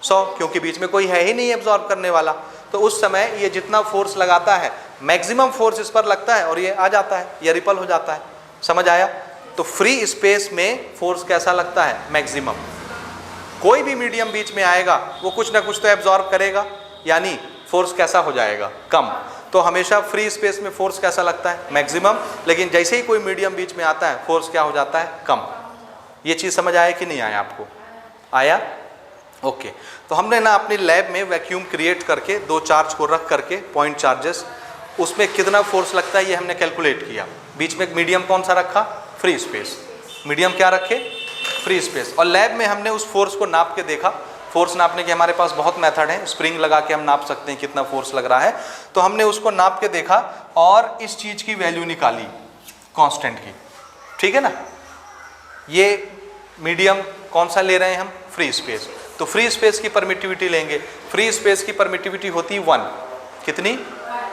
100, क्योंकि बीच में कोई है ही नहीं एब्जॉर्ब करने वाला। तो उस समय ये जितना फोर्स लगाता है, मैक्सिमम फोर्स इस पर लगता है और ये आ जाता है, ये रिपल हो जाता है। समझ आया? तो फ्री स्पेस में फोर्स कैसा लगता है? मैक्सिमम। कोई भी मीडियम बीच में आएगा वो कुछ ना कुछ तो एब्जॉर्ब करेगा, यानी फोर्स कैसा हो जाएगा? कम। तो हमेशा फ्री स्पेस में फोर्स कैसा लगता है? मैक्सिमम। लेकिन जैसे ही कोई मीडियम बीच में आता है फोर्स क्या हो जाता है? कम। ये चीज़ समझ आया कि नहीं आया आपको? आया? ओके। तो हमने ना अपनी लैब में वैक्यूम क्रिएट करके दो चार्ज को रख करके, पॉइंट चार्जेस, उसमें कितना फोर्स लगता है ये हमने कैलकुलेट किया। बीच में मीडियम कौन सा रखा? Free space. मीडियम क्या रखे? Free space. और लैब में हमने उस फोर्स को नाप के देखा। फोर्स नापने के हमारे पास बहुत मेथड हैं, स्प्रिंग लगा के हम नाप सकते हैं कितना फोर्स लग रहा है। तो हमने उसको नाप के देखा और इस चीज़ की वैल्यू निकाली कांस्टेंट की। ठीक है ना? ये मीडियम कौन सा ले रहे हैं हम? Free space. तो फ्री स्पेस की परमिटिविटी लेंगे। फ्री स्पेस की परमिटिविटी होती 1। कितनी?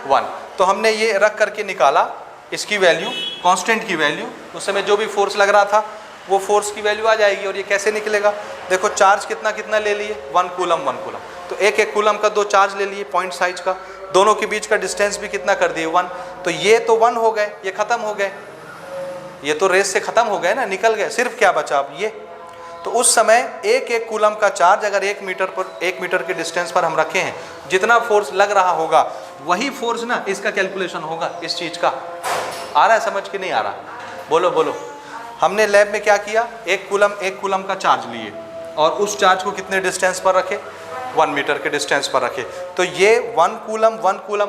1। तो हमने ये रख करके निकाला इसकी वैल्यू, कांस्टेंट की वैल्यू। उस समय जो भी फोर्स लग रहा था वो फोर्स की वैल्यू आ जाएगी। और ये कैसे निकलेगा? देखो, चार्ज कितना कितना ले लिए? 1 कूलम 1 कूलम। तो एक एक कूलम का दो चार्ज ले लिए पॉइंट साइज का, दोनों के बीच का डिस्टेंस भी कितना कर दिए? 1। तो ये तो 1 हो गए, ये खत्म हो गए, ये तो रेस से खत्म हो गए ना, निकल गए। सिर्फ क्या बचा अब? ये। तो उस समय एक एक कूलम का चार्ज अगर 1 मीटर के डिस्टेंस पर हम रखे हैं, जितना फोर्स लग रहा होगा वही फोर्स ना इसका कैलकुलेशन होगा, इस चीज़ का। आ रहा है समझ कि नहीं आ रहा? बोलो बोलो। हमने लैब में क्या किया? एक कूलम का चार्ज लिए और उस चार्ज को कितने डिस्टेंस पर रखे? 1 मीटर के डिस्टेंस पर रखे। तो ये 1 कूलम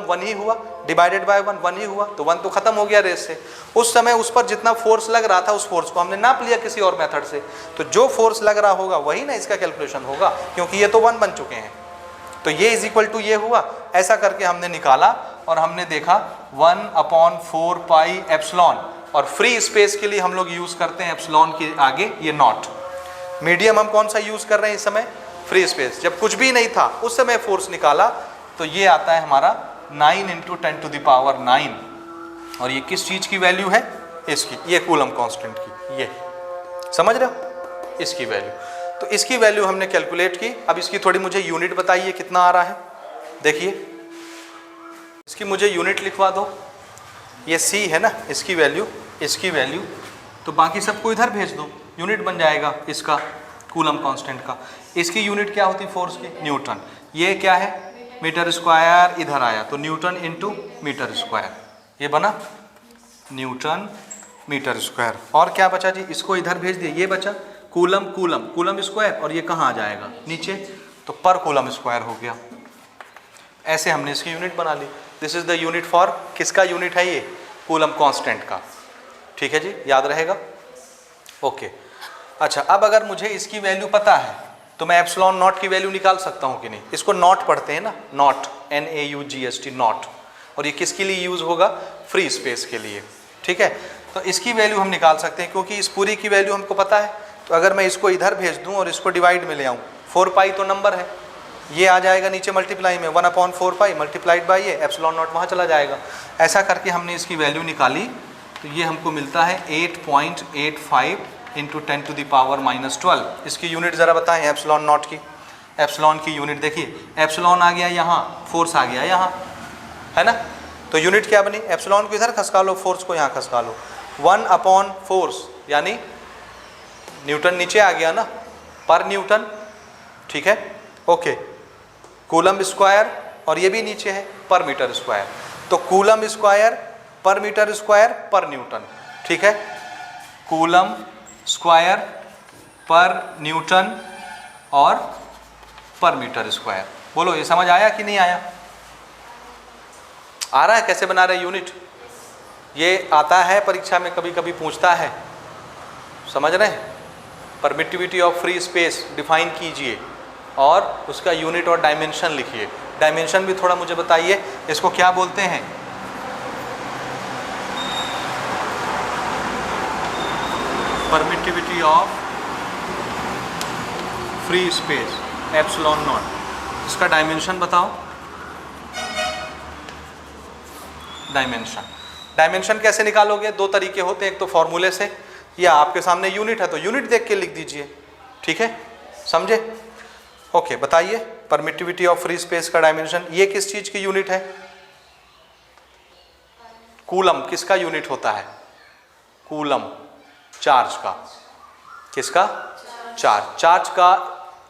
1 ही हुआ, डिवाइडेड बाय 1 ही हुआ। तो 1 तो खत्म हो गया रेस से। उस समय उस पर जितना फोर्स लग रहा था उस फोर्स को हमने नाप लिया किसी और मेथड से। तो जो फोर्स लग रहा होगा वही ना इसका कैलकुलेशन होगा, क्योंकि ये तो 1 बन चुके हैं। तो ये इज इक्वल टू ये हुआ। ऐसा करके हमने निकाला और हमने देखा 1/4 पाई एप्सिलॉन। और फ्री स्पेस के लिए हम लोग यूज करते हैं एप्सिलॉन के आगे ये नॉट। मीडियम हम कौन सा यूज कर रहे हैं इस समय? Free space. जब कुछ भी नहीं था उस समय फोर्स निकाला तो ये आता है हमारा 9 × 10⁹। और ये किस चीज की वैल्यू है? इसकी, ये कूलम कांस्टेंट की, ये समझ रहे हो? इसकी वैल्यू। तो इसकी वैल्यू हमने कैलकुलेट की। अब इसकी थोड़ी मुझे यूनिट बताइए कितना आ रहा है। देखिए इसकी मुझे यूनिट लिखवा दो। ये C है ना, इसकी वैल्यू तो बाकी सबको इधर भेज दो, यूनिट बन जाएगा इसका कूलम कांस्टेंट का। इसकी यूनिट क्या होती फोर्स की? न्यूटन। ये क्या है? मीटर स्क्वायर, इधर आया तो न्यूटन इंटू मीटर स्क्वायर, ये बना न्यूटन मीटर स्क्वायर। और क्या बचा जी? इसको इधर भेज दिए, ये बचा कूलम स्क्वायर, और ये कहाँ आ जाएगा? नीचे, तो पर कूलम स्क्वायर हो गया। ऐसे हमने इसकी यूनिट बना ली। This is the unit for, किसका यूनिट है ये? कूलम कांस्टेंट का। ठीक है जी, याद रहेगा। ओके अच्छा, अब अगर मुझे इसकी वैल्यू पता है तो मैं एप्सिलॉन नॉट की वैल्यू निकाल सकता हूँ कि नहीं? इसको नॉट पढ़ते हैं ना, नॉट, NAUGST, नॉट। और ये किसके लिए यूज होगा? फ्री स्पेस के लिए। ठीक है, तो इसकी वैल्यू हम निकाल सकते हैं क्योंकि इस पूरी की वैल्यू हमको पता है। तो अगर मैं इसको इधर भेज दूं और इसको डिवाइड में ले आऊं, 4 पाई तो नंबर है, ये आ जाएगा नीचे मल्टीप्लाई में, 1/4 पाई मल्टीप्लाइड बाई ये, एप्सिलॉन नॉट वहाँ चला जाएगा। ऐसा करके हमने इसकी वैल्यू निकाली, तो ये हमको मिलता है 8.85 इंटू 10⁻⁻12। इसकी यूनिट ज़रा बताएं एप्सिलॉन नॉट की। एप्सिलॉन की यूनिट देखिए, एप्सिलॉन आ गया यहाँ, फोर्स आ गया यहाँ, है ना। तो यूनिट क्या बनी? एप्सिलॉन को इधर खसका लो, फोर्स को यहाँ खसका लो। 1/4 यानी न्यूटन नीचे आ गया ना, पर न्यूटन। ठीक है, ओके। कूलम स्क्वायर, और ये भी नीचे है, पर मीटर स्क्वायर। तो कूलम स्क्वायर पर मीटर स्क्वायर पर न्यूटन। ठीक है, कूलम स्क्वायर पर न्यूटन और पर मीटर स्क्वायर। बोलो ये समझ आया कि नहीं आया? आ रहा है कैसे बना रहे यूनिट? ये आता है परीक्षा में, कभी कभी पूछता है, समझ रहे हैं। Permittivity of free space define कीजिए और उसका यूनिट और डायमेंशन लिखिए। डायमेंशन भी थोड़ा मुझे बताइए, इसको क्या बोलते हैं? Permittivity of free space epsilon not. इसका डायमेंशन बताओ। डायमेंशन कैसे निकालोगे? 2 तरीके होते हैं, एक तो फॉर्मूले से, या आपके सामने यूनिट है तो यूनिट देख के लिख दीजिए। ठीक है, समझे? ओके, बताइए परमिटिविटी ऑफ फ्री स्पेस का डायमेंशन। ये किस चीज की यूनिट है? कूलम किसका यूनिट होता है? कूलम चार्ज का। किसका? चार्ज का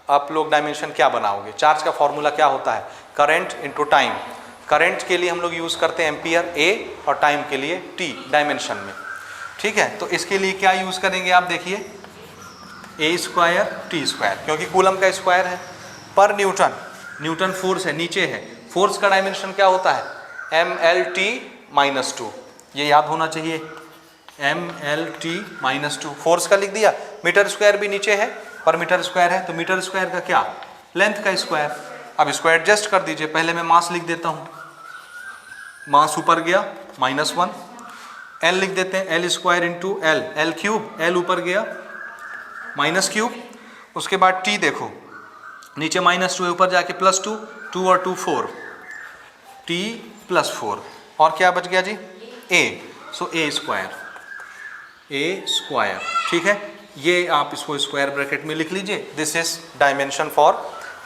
आप लोग डायमेंशन क्या बनाओगे? चार्ज का फॉर्मूला क्या होता है? Current into time. करंट के लिए हम लोग यूज़ करते हैं एम्पियर A, और टाइम के लिए T डायमेंशन में। ठीक है, तो इसके लिए क्या यूज़ करेंगे आप देखिए, A² T², क्योंकि कूलम का स्क्वायर है। पर न्यूटन फोर्स है, नीचे है। फोर्स का डायमेंशन क्या होता है? MLT-2, ये याद होना चाहिए, MLT-2। फोर्स का लिख दिया। मीटर स्क्वायर भी नीचे है, पर मीटर स्क्वायर है, तो मीटर स्क्वायर का क्या? लेंथ का स्क्वायर। अब इसको एडजस्ट कर दीजिए। पहले मैं मास लिख देता हूँ, मास ऊपर गया -1, L लिख देते हैं, L² इंटू L3, L ऊपर गया -3। उसके बाद T देखो, नीचे -2 है, ऊपर जाके +2, 2 और 2 4, T +4। और क्या बच गया जी? A, so A²। ठीक है, ये आप इसको स्क्वायर ब्रैकेट में लिख लीजिए। This is dimension for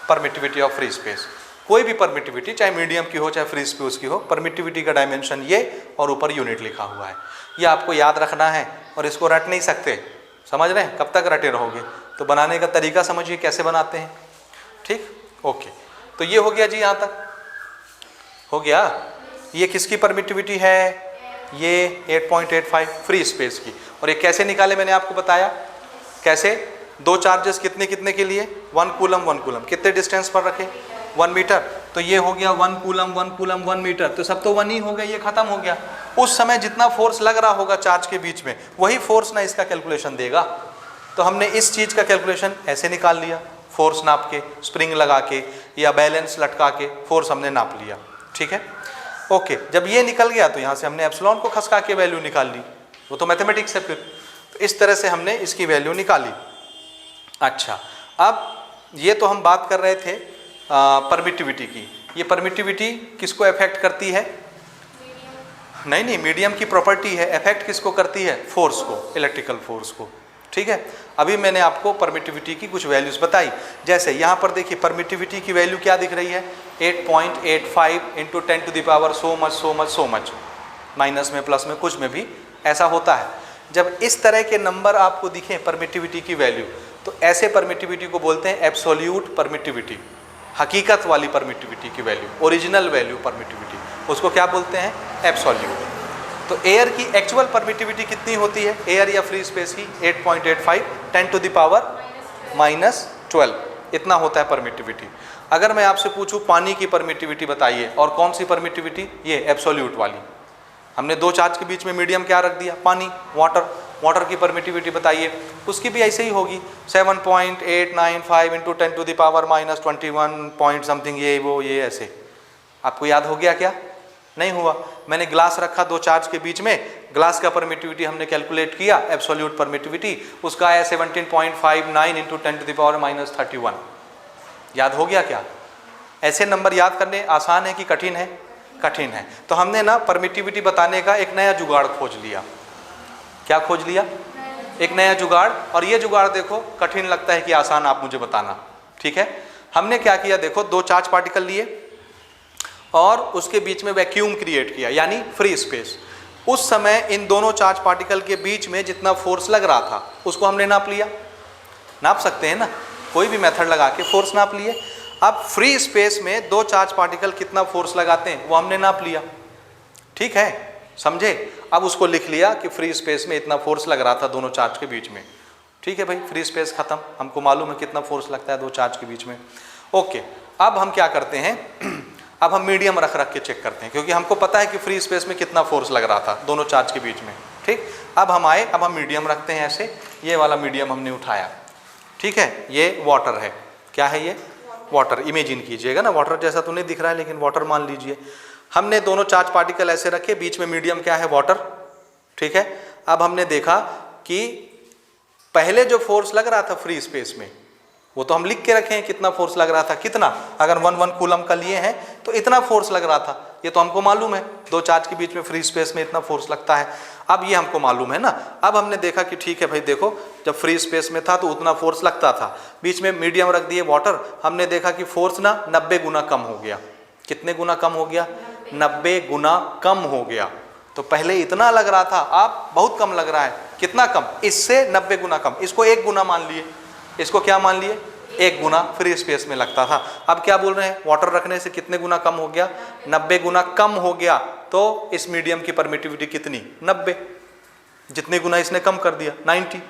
permittivity of free space. कोई भी परमिटिविटी, चाहे मीडियम की हो चाहे फ्री स्पेस की हो, परमिटिविटी का डायमेंशन ये, और ऊपर यूनिट लिखा हुआ है। ये आपको याद रखना है, और इसको रट नहीं सकते। समझ रहे हैं? कब तक रटे रहोगे? तो बनाने का तरीका समझिए कैसे बनाते हैं। ठीक, ओके। तो ये हो गया जी, यहाँ तक हो गया। ये किसकी परमिटिविटी है? ये 8.85 फ्री स्पेस की। और ये कैसे निकाले मैंने आपको बताया। कैसे? 2 चार्जेस कितने कितने के लिए? 1 कूलम। कितने डिस्टेंस पर रखे? 1 मीटर। तो ये हो गया 1 कूलम 1 मीटर, तो सब तो 1 ही हो गया, ये खत्म हो गया। उस समय जितना फोर्स लग रहा होगा चार्ज के बीच में, वही फोर्स ना इसका कैलकुलेशन देगा। तो हमने इस चीज़ का कैलकुलेशन ऐसे निकाल लिया, फोर्स नाप के, स्प्रिंग लगा के या बैलेंस लटका के फोर्स हमने नाप लिया। ठीक है, ओके। जब ये निकल गया तो यहाँ से हमने एप्सिलॉन को खसका के वैल्यू निकाल ली, वो तो मैथमेटिक्स है फिर। तो इस तरह से हमने इसकी वैल्यू निकाली। अच्छा, अब ये तो हम बात कर रहे थे परमिटिविटी की। ये परमिटिविटी किसको अफेक्ट करती है? नहीं, मीडियम की प्रॉपर्टी है। अफेक्ट किसको करती है? फोर्स को, इलेक्ट्रिकल फोर्स को। ठीक है। अभी मैंने आपको परमिटिविटी की कुछ वैल्यूज़ बताई, जैसे यहाँ पर देखिए परमिटिविटी की वैल्यू क्या दिख रही है, 8.85 into 10 to the power so much, minus में प्लस में कुछ में भी ऐसा होता है। जब इस तरह के नंबर आपको दिखें परमिटिविटी की वैल्यू, तो ऐसे परमिटिविटी को बोलते हैं एब्सोल्यूट परमिटिविटी, हकीकत वाली परमिटिविटी की वैल्यू, ओरिजिनल वैल्यू परमिटिविटी, उसको क्या बोलते हैं, एब्सोल्यूट। तो एयर की एक्चुअल परमिटिविटी कितनी होती है, एयर या फ्री स्पेस की 8.85 10 टू द पावर -12, इतना होता है परमिटिविटी। अगर मैं आपसे पूछूं पानी की परमिटिविटी बताइए, और कौन सी परमिटिविटी, ये एब्सोल्यूट वाली। हमने दो चार्ज के बीच में मीडियम क्या रख दिया, पानी, वाटर की परमिटिविटी बताइए, उसकी भी ऐसे ही होगी 7.895 into 10 to the power -21 point something, ये ऐसे। आपको याद हो गया क्या, नहीं हुआ। मैंने ग्लास रखा दो चार्ज के बीच में, ग्लास का परमिटिविटी हमने कैलकुलेट किया, एब्सोल्यूट परमिटिविटी, उसका आया 17.59 इंटू 10 टू द पावर -31। याद हो गया क्या। ऐसे नंबर याद करने आसान है कि कठिन है, कठिन है। तो हमने ना परमिटिविटी बताने का एक नया जुगाड़ खोज लिया। क्या खोज लिया, एक नया जुगाड़। और ये जुगाड़ देखो कठिन लगता है कि आसान, आप मुझे बताना, ठीक है। हमने क्या किया, देखो दो चार्ज पार्टिकल लिए और उसके बीच में वैक्यूम क्रिएट किया, यानी फ्री स्पेस। उस समय इन दोनों चार्ज पार्टिकल के बीच में जितना फोर्स लग रहा था उसको हमने नाप लिया। नाप सकते हैं ना, कोई भी मेथड लगा के फोर्स नाप लिए। अब फ्री स्पेस में दो चार्ज पार्टिकल कितना फोर्स लगाते हैं वो हमने नाप लिया, ठीक है, समझे। अब उसको लिख लिया कि फ्री स्पेस में इतना फोर्स लग रहा था दोनों चार्ज के बीच में, ठीक है भाई, फ्री स्पेस खत्म, हमको मालूम है कितना फोर्स लगता है दो चार्ज के बीच में। ओके, अब हम क्या करते हैं, अब हम मीडियम रख के चेक करते हैं, क्योंकि हमको पता है कि फ्री स्पेस में कितना फोर्स लग रहा था दोनों चार्ज के बीच में, ठीक। अब हम मीडियम रखते हैं ऐसे, ये वाला मीडियम हमने उठाया, ठीक है। ये वाटर है, क्या है ये, वाटर। इमेजिन कीजिएगा ना, वाटर जैसा तो नहीं दिख रहा है लेकिन वाटर मान लीजिए। हमने दोनों चार्ज पार्टिकल ऐसे रखे, बीच में मीडियम क्या है, वाटर, ठीक है। अब हमने देखा कि पहले जो फोर्स लग रहा था फ्री स्पेस में वो तो हम लिख के रखे हैं कितना फोर्स लग रहा था, कितना, अगर 1 कूलम का लिए हैं तो इतना फोर्स लग रहा था, ये तो हमको मालूम है, दो चार्ज के बीच में फ्री स्पेस में इतना फोर्स लगता है। अब ये हमको मालूम है ना। अब हमने देखा कि ठीक है भाई, देखो जब फ्री स्पेस में था तो उतना फोर्स लगता था, बीच में मीडियम रख दिए वाटर, हमने देखा कि फोर्स ना 90 गुना कम हो गया। कितने गुना कम हो गया, 90 गुना कम हो गया। तो पहले इतना लग रहा था, अब बहुत कम लग रहा है। कितना कम, इससे 90 गुना कम। इसको 1 गुना मान लिए, इसको क्या मान लिए, 1 गुना फ्री स्पेस में लगता था। अब क्या बोल रहे हैं, वाटर रखने से कितने गुना कम हो गया, 90 गुना कम हो गया। तो इस मीडियम की परमिटिविटी कितनी, 90, जितने गुना इसने कम कर दिया 90।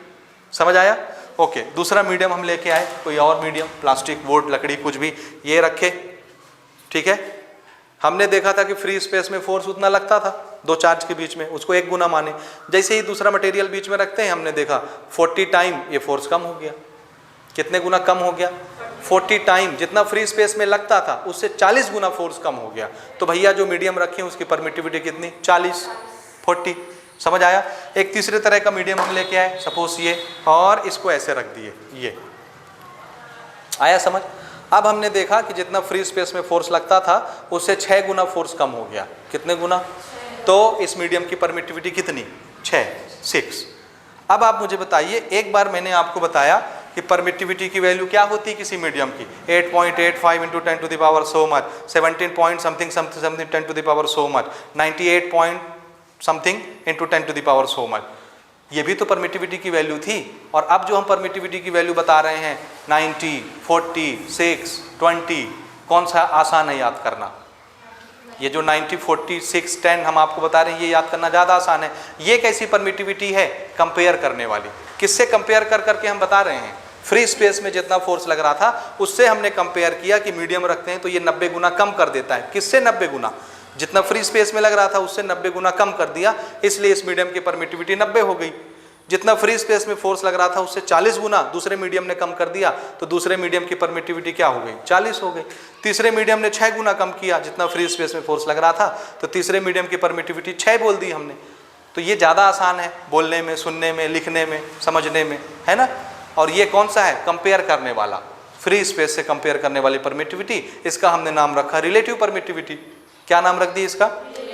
समझ आया। ओके, दूसरा मीडियम हम लेके आए, कोई और मीडियम, प्लास्टिक, वुड, लकड़ी, कुछ भी, ये रखे, ठीक है। हमने देखा था कि फ्री स्पेस में फोर्स उतना लगता था दो चार्ज के बीच में, उसको 1 गुना माने। जैसे ही दूसरा मटेरियल बीच में रखते हैं, हमने देखा 40 टाइम ये फोर्स कम हो गया। कितने गुना कम हो गया, 40 टाइम, जितना फ्री स्पेस में लगता था उससे 40 गुना फोर्स कम हो गया। तो भैया जो मीडियम रखे हैं उसकी परमिटिविटी कितनी, 40। समझ आया। एक तीसरे तरह का मीडियम हम लेके आए, सपोज ये, और इसको ऐसे रख दिए, ये आया समझ। अब हमने देखा कि जितना फ्री स्पेस में फोर्स लगता था उससे 6 गुना फोर्स कम हो गया। कितने गुना, तो इस मीडियम की परमिटिविटी कितनी, 6। अब आप मुझे बताइए, एक बार मैंने आपको बताया कि परमिटिविटी की वैल्यू क्या होती है किसी मीडियम की, 8.85 into 10 to the power so much, 17 point something 10 to the power so much, 98 point something into 10 to the power so much. ये भी तो परमिटिविटी की वैल्यू थी। और अब जो हम परमिटिविटी की वैल्यू बता रहे हैं 90, 40, 6, 20, कौन सा आसान है याद करना। ये जो 90, 40, 6, 10 हम आपको बता रहे हैं, ये याद करना ज़्यादा आसान है। ये कैसी परमिटिविटी है, कंपेयर करने वाली। किससे कंपेयर कर करके हम बता रहे हैं, फ्री स्पेस में जितना फोर्स लग रहा था उससे हमने कंपेयर किया कि मीडियम रखते हैं तो ये 90 गुना कम कर देता है। किससे 90 गुना, जितना फ्री स्पेस में लग रहा था उससे 90 गुना कम कर दिया, इसलिए इस मीडियम की परमिटिविटी 90 हो गई। जितना फ्री स्पेस में फोर्स लग रहा था उससे 40 गुना दूसरे मीडियम ने कम कर दिया, तो दूसरे मीडियम की परमिटिविटी क्या हो गई, 40 हो गई। तीसरे मीडियम ने 6 गुना कम किया, जितना फ्री स्पेस में फोर्स लग रहा था, तो तीसरे मीडियम की परमिटिविटी 6 बोल दी हमने। तो ये ज़्यादा आसान है बोलने में, सुनने में, लिखने में, समझने में, है ना। और ये कौन सा है, कंपेयर करने वाला, फ्री स्पेस से कंपेयर करने वाली परमिटिविटी। इसका हमने नाम रखा रिलेटिव परमिटिविटी। क्या नाम रख दी इसका,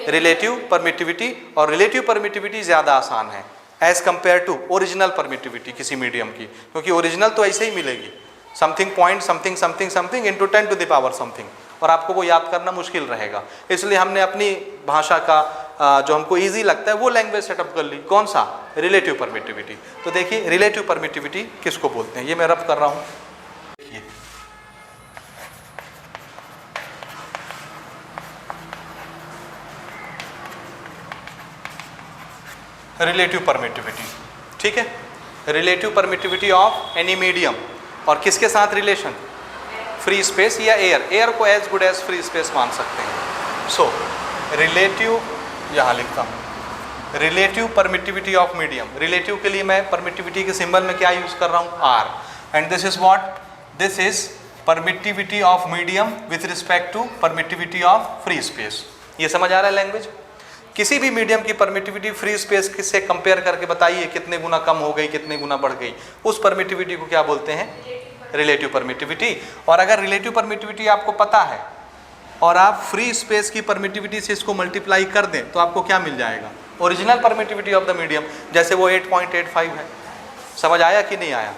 रिलेटिव परमिटिविटी। और रिलेटिव परमिटिविटी ज़्यादा आसान है, as compare to original permittivity किसी मीडियम की, क्योंकि ओरिजिनल तो ऐसे ही मिलेगी, something point something something something into 10 to the power something, और आपको वो याद करना मुश्किल रहेगा। इसलिए हमने अपनी भाषा का जो हमको ईजी लगता है वो लैंग्वेज सेटअप कर ली। कौन सा? Relative permittivity. तो देखिए रिलेटिव परमिटिविटी किसको बोलते हैं, ये मैं रफ कर रहा हूँ। देखिए रिलेटिव परमिटिविटी, ठीक है, relative permittivity of any medium, और किसके साथ रिलेशन? फ्री स्पेस या एयर, एयर को as good as free space मान सकते हैं। सो रिलेटिव, यहाँ लिखता हूँ relative permittivity of medium. Relative के लिए मैं परमिटिविटी के सिंबल में क्या यूज कर रहा हूँ? R, and this is what? This is permittivity of medium with respect to permittivity of free space. ये समझ आ रहा है लैंग्वेज? किसी भी मीडियम की परमिटिविटी फ्री स्पेस से कंपेयर करके बताइए कितने गुना कम हो गई, कितने गुना बढ़ गई, उस परमिटिविटी को क्या बोलते हैं? Relative permittivity. और अगर रिलेटिव परमिटिविटी आपको पता है और आप फ्री स्पेस की परमिटिविटी से इसको मल्टीप्लाई कर दें तो आपको क्या मिल जाएगा? Original permittivity of the medium, जैसे वो 8.85 है। समझ आया कि नहीं आया?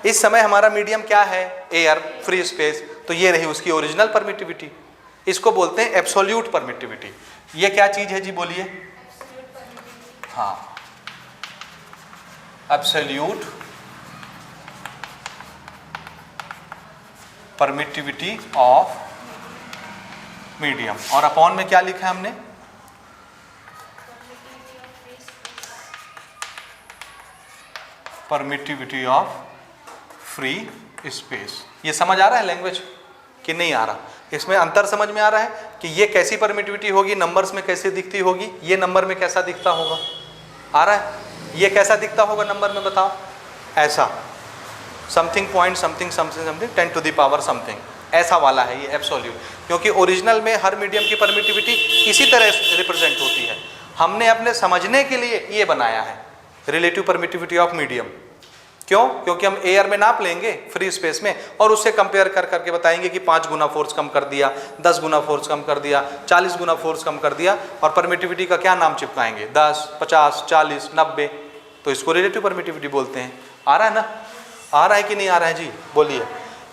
इस समय हमारा मीडियम क्या है? एयर, फ्री स्पेस, तो ये रही उसकी ओरिजिनल परमिटिविटी। इसको बोलते हैं एब्सोल्यूट परमिटिविटी। ये क्या चीज है जी, बोलिए? हाँ, एब्सोल्यूट परमिटिविटी ऑफ मीडियम। और अपॉन में क्या लिखा है हमने? Permittivity of free space. ये समझ आ रहा है लैंग्वेज कि नहीं आ रहा? इसमें अंतर समझ में आ रहा है कि ये कैसी परमिटिविटी होगी, नंबर्स में कैसे दिखती होगी, ये नंबर में कैसा दिखता होगा? आ रहा है? ये कैसा दिखता होगा नंबर में, बताओ? ऐसा, something point something something something 10 to the power something, ऐसा वाला है ये एब्सोल्यूट। क्योंकि ओरिजिनल में हर मीडियम की परमिटिविटी इसी तरह रिप्रेजेंट होती है। हमने अपने समझने के लिए ये बनाया है रिलेटिव परमिटिविटी ऑफ मीडियम। क्यों? क्योंकि हम एयर में नाप लेंगे फ्री स्पेस में और उससे कंपेयर कर करके बताएंगे कि 5 गुना फोर्स कम कर दिया, 10 गुना फोर्स कम कर दिया, 40 गुना फोर्स कम कर दिया, और परमिटिविटी का क्या नाम चिपकाएंगे? 10, 50, 40, 90। तो इसको रिलेटिव परमिटिविटी बोलते हैं। आ रहा है ना? आ रहा है कि नहीं आ रहा है जी? बोलिए।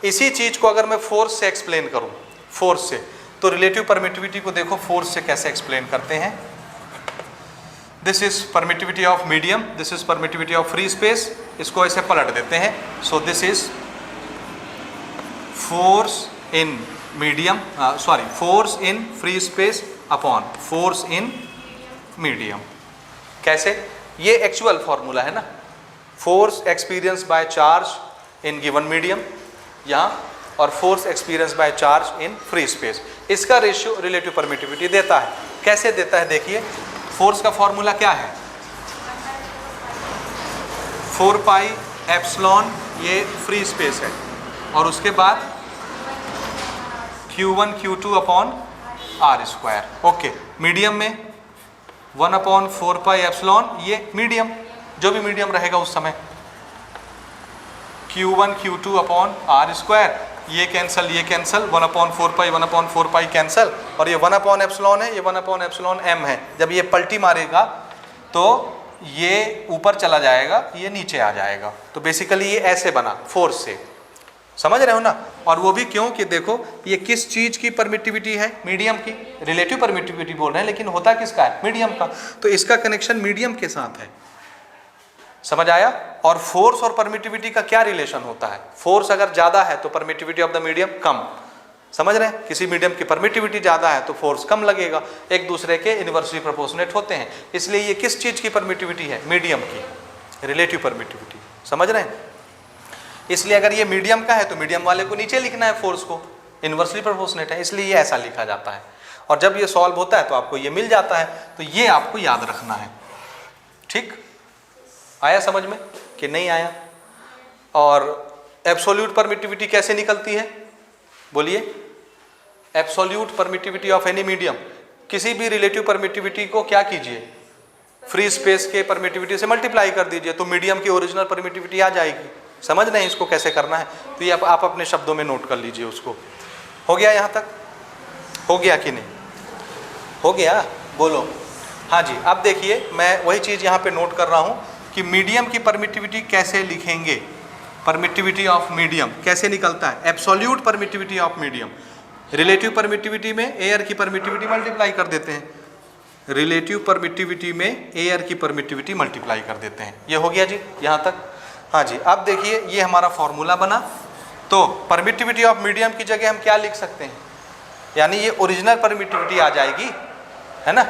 इसी चीज को अगर मैं फोर्स से एक्सप्लेन करूं, फोर्स से, तो रिलेटिव परमिटिविटी को देखो फोर्स से कैसे एक्सप्लेन करते हैं। This is permittivity of medium, this is permittivity of free space. इसको ऐसे पलट देते हैं। So this is force in medium, sorry, force in free space upon force in medium. कैसे? ये एक्चुअल फॉर्मूला है ना, force experience by charge in given medium यहाँ, और force experience by charge in free space. इसका ratio relative permittivity देता है। कैसे देता है? देखिए, फोर्स का फॉर्मूला क्या है? 4 पाई एप्सिलॉन, ये फ्री स्पेस है, और उसके बाद Q1 Q2 upon R square. Okay, medium में 1/4 पाई एप्सिलॉन, ये मीडियम, जो भी मीडियम रहेगा उस समय, Q1 Q2 upon R square, ये कैंसल ये कैंसल, 1/4 पाई कैंसल, और ये 1 एप्सिलॉन है, ये 1 एप्सिलॉन m है। जब ये पलटी मारेगा तो ये ऊपर चला जाएगा, ये नीचे आ जाएगा। तो बेसिकली ये ऐसे बना फोर्स से। समझ रहे हो ना? और वो भी क्यों कि देखो ये किस चीज की परमिटिविटी है? मीडियम की। रिलेटिव परमिटिविटी बोल रहे हैं लेकिन होता किसका है? मीडियम का। तो इसका कनेक्शन मीडियम के साथ है। समझ आया? और फोर्स और परमिटिविटी का क्या रिलेशन होता है? फोर्स अगर ज्यादा है तो परमिटिविटी ऑफ द मीडियम कम। समझ रहे हैं? किसी मीडियम की परमिटिविटी ज्यादा है तो फोर्स कम लगेगा, एक दूसरे के इनवर्सली प्रोपोर्शनेट होते हैं। इसलिए ये किस चीज की परमिटिविटी है? मीडियम की, रिलेटिव परमिटिविटी। समझ रहे हैं? इसलिए अगर ये मीडियम का है तो मीडियम वाले को नीचे लिखना है, फोर्स को, इनवर्सली प्रोपोर्शनेट है, इसलिए ये ऐसा लिखा जाता है। और जब ये सॉल्व होता है तो आपको ये मिल जाता है। तो ये आपको याद रखना है। ठीक? आया समझ में कि नहीं आया? और एब्सोल्यूट परमिटिविटी कैसे निकलती है? बोलिए। Absolute permittivity of any medium, किसी भी रिलेटिव परमिटिविटी को क्या कीजिए? फ्री स्पेस के परमिटिविटी से मल्टीप्लाई कर दीजिए तो मीडियम की ओरिजिनल परमिटिविटी आ जाएगी। समझ रहे हैं इसको कैसे करना है? तो ये आप अपने शब्दों में नोट कर लीजिए उसको। हो गया यहाँ तक? हो गया कि नहीं? हो गया? बोलो। हाँ जी। अब देखिए मैं वही चीज़ यहाँ पे नोट कर रहा हूँ कि मीडियम की परमिटिविटी कैसे लिखेंगे, परमिटिविटी ऑफ मीडियम कैसे निकलता है, absolute permittivity of medium. Relative permittivity में एयर की परमिटिविटी मल्टीप्लाई कर देते हैं, रिलेटिव परमिटिविटी में एयर की परमिटिविटी मल्टीप्लाई कर देते हैं। ये हो गया जी यहाँ तक। हाँ जी, अब देखिए ये हमारा फॉर्मूला बना, तो परमिटिविटी ऑफ मीडियम की जगह हम क्या लिख सकते हैं, यानी ये ओरिजिनल परमिटिविटी आ जाएगी, है ना।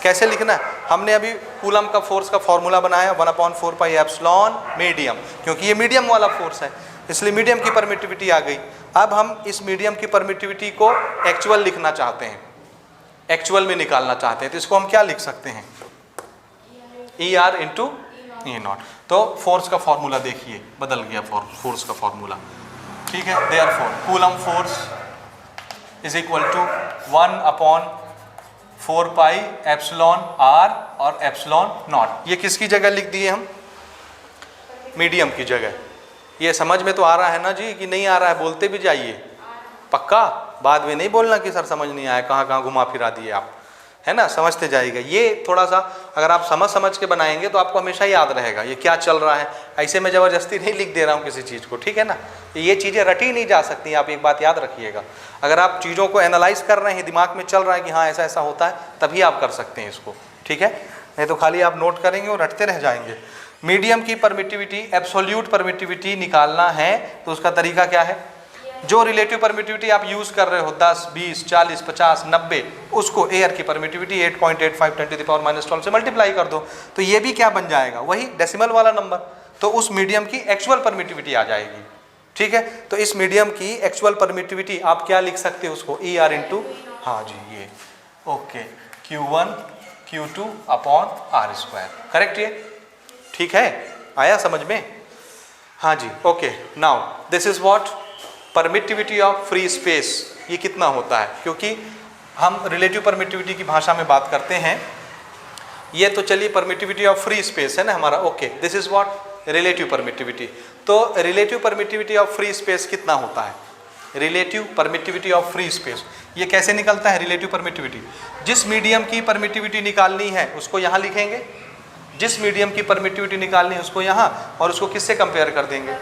कैसे लिखना है, हमने अभी कूलम का फोर्स का फॉर्मूला बनाया 1/4 पाई एप्सिलॉन मीडियम, क्योंकि ये मीडियम वाला फोर्स है इसलिए मीडियम की परमिटिविटी आ गई। अब हम इस मीडियम की परमिटिविटी को एक्चुअल लिखना चाहते हैं, एक्चुअल में निकालना चाहते हैं, तो इसको हम क्या लिख सकते हैं, ER इंटू E0। तो फोर्स का फॉर्मूला देखिए बदल गया, फोर्स का फॉर्मूला, ठीक है। Therefore coulomb force is equal to 1/4 pi epsilon R और एप्सिलॉन नॉट। ये किसकी जगह लिख दिए हम, मीडियम की जगह। ये समझ में तो आ रहा है ना जी कि नहीं आ रहा है, बोलते भी जाइए पक्का, बाद में नहीं बोलना कि सर समझ नहीं आया, कहाँ कहाँ घुमा फिरा दिए आप, है ना, समझते जाइएगा। ये थोड़ा सा अगर आप समझ के बनाएंगे तो आपको हमेशा याद रहेगा ये क्या चल रहा है। ऐसे मैं ज़बरदस्ती नहीं लिख दे रहा हूँ किसी चीज़ को, ठीक है ना। ये चीज़ें रटी नहीं जा सकती, आप एक बात याद रखिएगा। अगर आप चीज़ों को एनालाइज कर रहे हैं, दिमाग में चल रहा है कि हाँ ऐसा ऐसा होता है, तभी आप कर सकते हैं इसको, ठीक है। नहीं तो खाली आप नोट करेंगे और रटते रह जाएंगे। मीडियम की परमिटिविटी, एब्सोल्यूट परमिटिविटी निकालना है तो उसका तरीका क्या है, जो रिलेटिव परमिटिविटी आप यूज कर रहे हो 10, 20, 40, 50, 90, उसको एयर की परमिटिविटी 8.85 10⁻12 से मल्टीप्लाई कर दो, तो ये भी क्या बन जाएगा, वही डेसिमल वाला नंबर, तो उस मीडियम की एक्चुअल परमिटिविटी आ जाएगी, ठीक है। तो इस मीडियम की एक्चुअल परमिटिविटी आप क्या लिख सकते हो उसको, ER इंटू, हाँ जी ये okay, Q1 Q2 upon R², correct. ये ठीक है, आया समझ में, हाँ जी okay. Now this is what permittivity of free space. ये कितना होता है, क्योंकि हम रिलेटिव परमिटिविटी की भाषा में बात करते हैं। ये तो चलिए परमिटिविटी ऑफ फ्री स्पेस है ना हमारा, okay. This is what relative permittivity. तो relative permittivity of free space कितना होता है, relative permittivity of free space ये कैसे निकलता है, रिलेटिव परमिटिविटी, जिस मीडियम की परमिटिविटी निकालनी है उसको यहाँ लिखेंगे, जिस मीडियम की परमिटिविटी निकालनी है उसको यहाँ, और उसको किससे कंपेयर कर देंगे,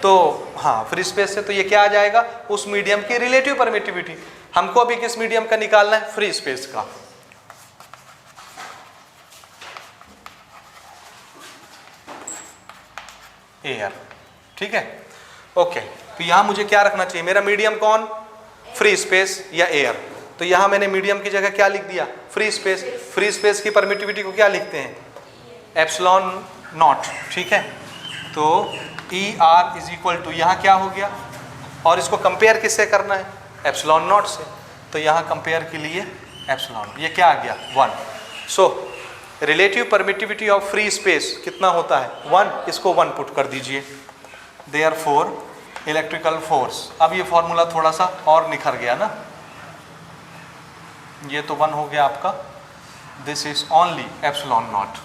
तो हाँ फ्री स्पेस से। तो ये क्या आ जाएगा, उस मीडियम की रिलेटिव परमिटिविटी। हमको अभी किस मीडियम का निकालना है, फ्री स्पेस का। एयर, ठीक है ओके। तो यहां मुझे क्या रखना चाहिए, मेरा मीडियम कौन, फ्री स्पेस या एयर। तो यहां मैंने मीडियम की जगह क्या लिख दिया, फ्री स्पेस। फ्री स्पेस की परमिटिविटी को क्या लिखते हैं, एप्सिलॉन नॉट, ठीक है। तो ER इज इक्वल टू, यहाँ क्या हो गया, और इसको कंपेयर किससे करना है, एप्सिलॉन नॉट से, तो यहाँ कंपेयर के लिए एप्सिलॉन, ये क्या आ गया 1। So relative permittivity of free space कितना होता है 1, इसको 1 पुट कर दीजिए। देयरफॉर इलेक्ट्रिकल फोर्स, अब ये फॉर्मूला थोड़ा सा और निखर गया ना, ये तो 1 हो गया आपका, this is only epsilon not.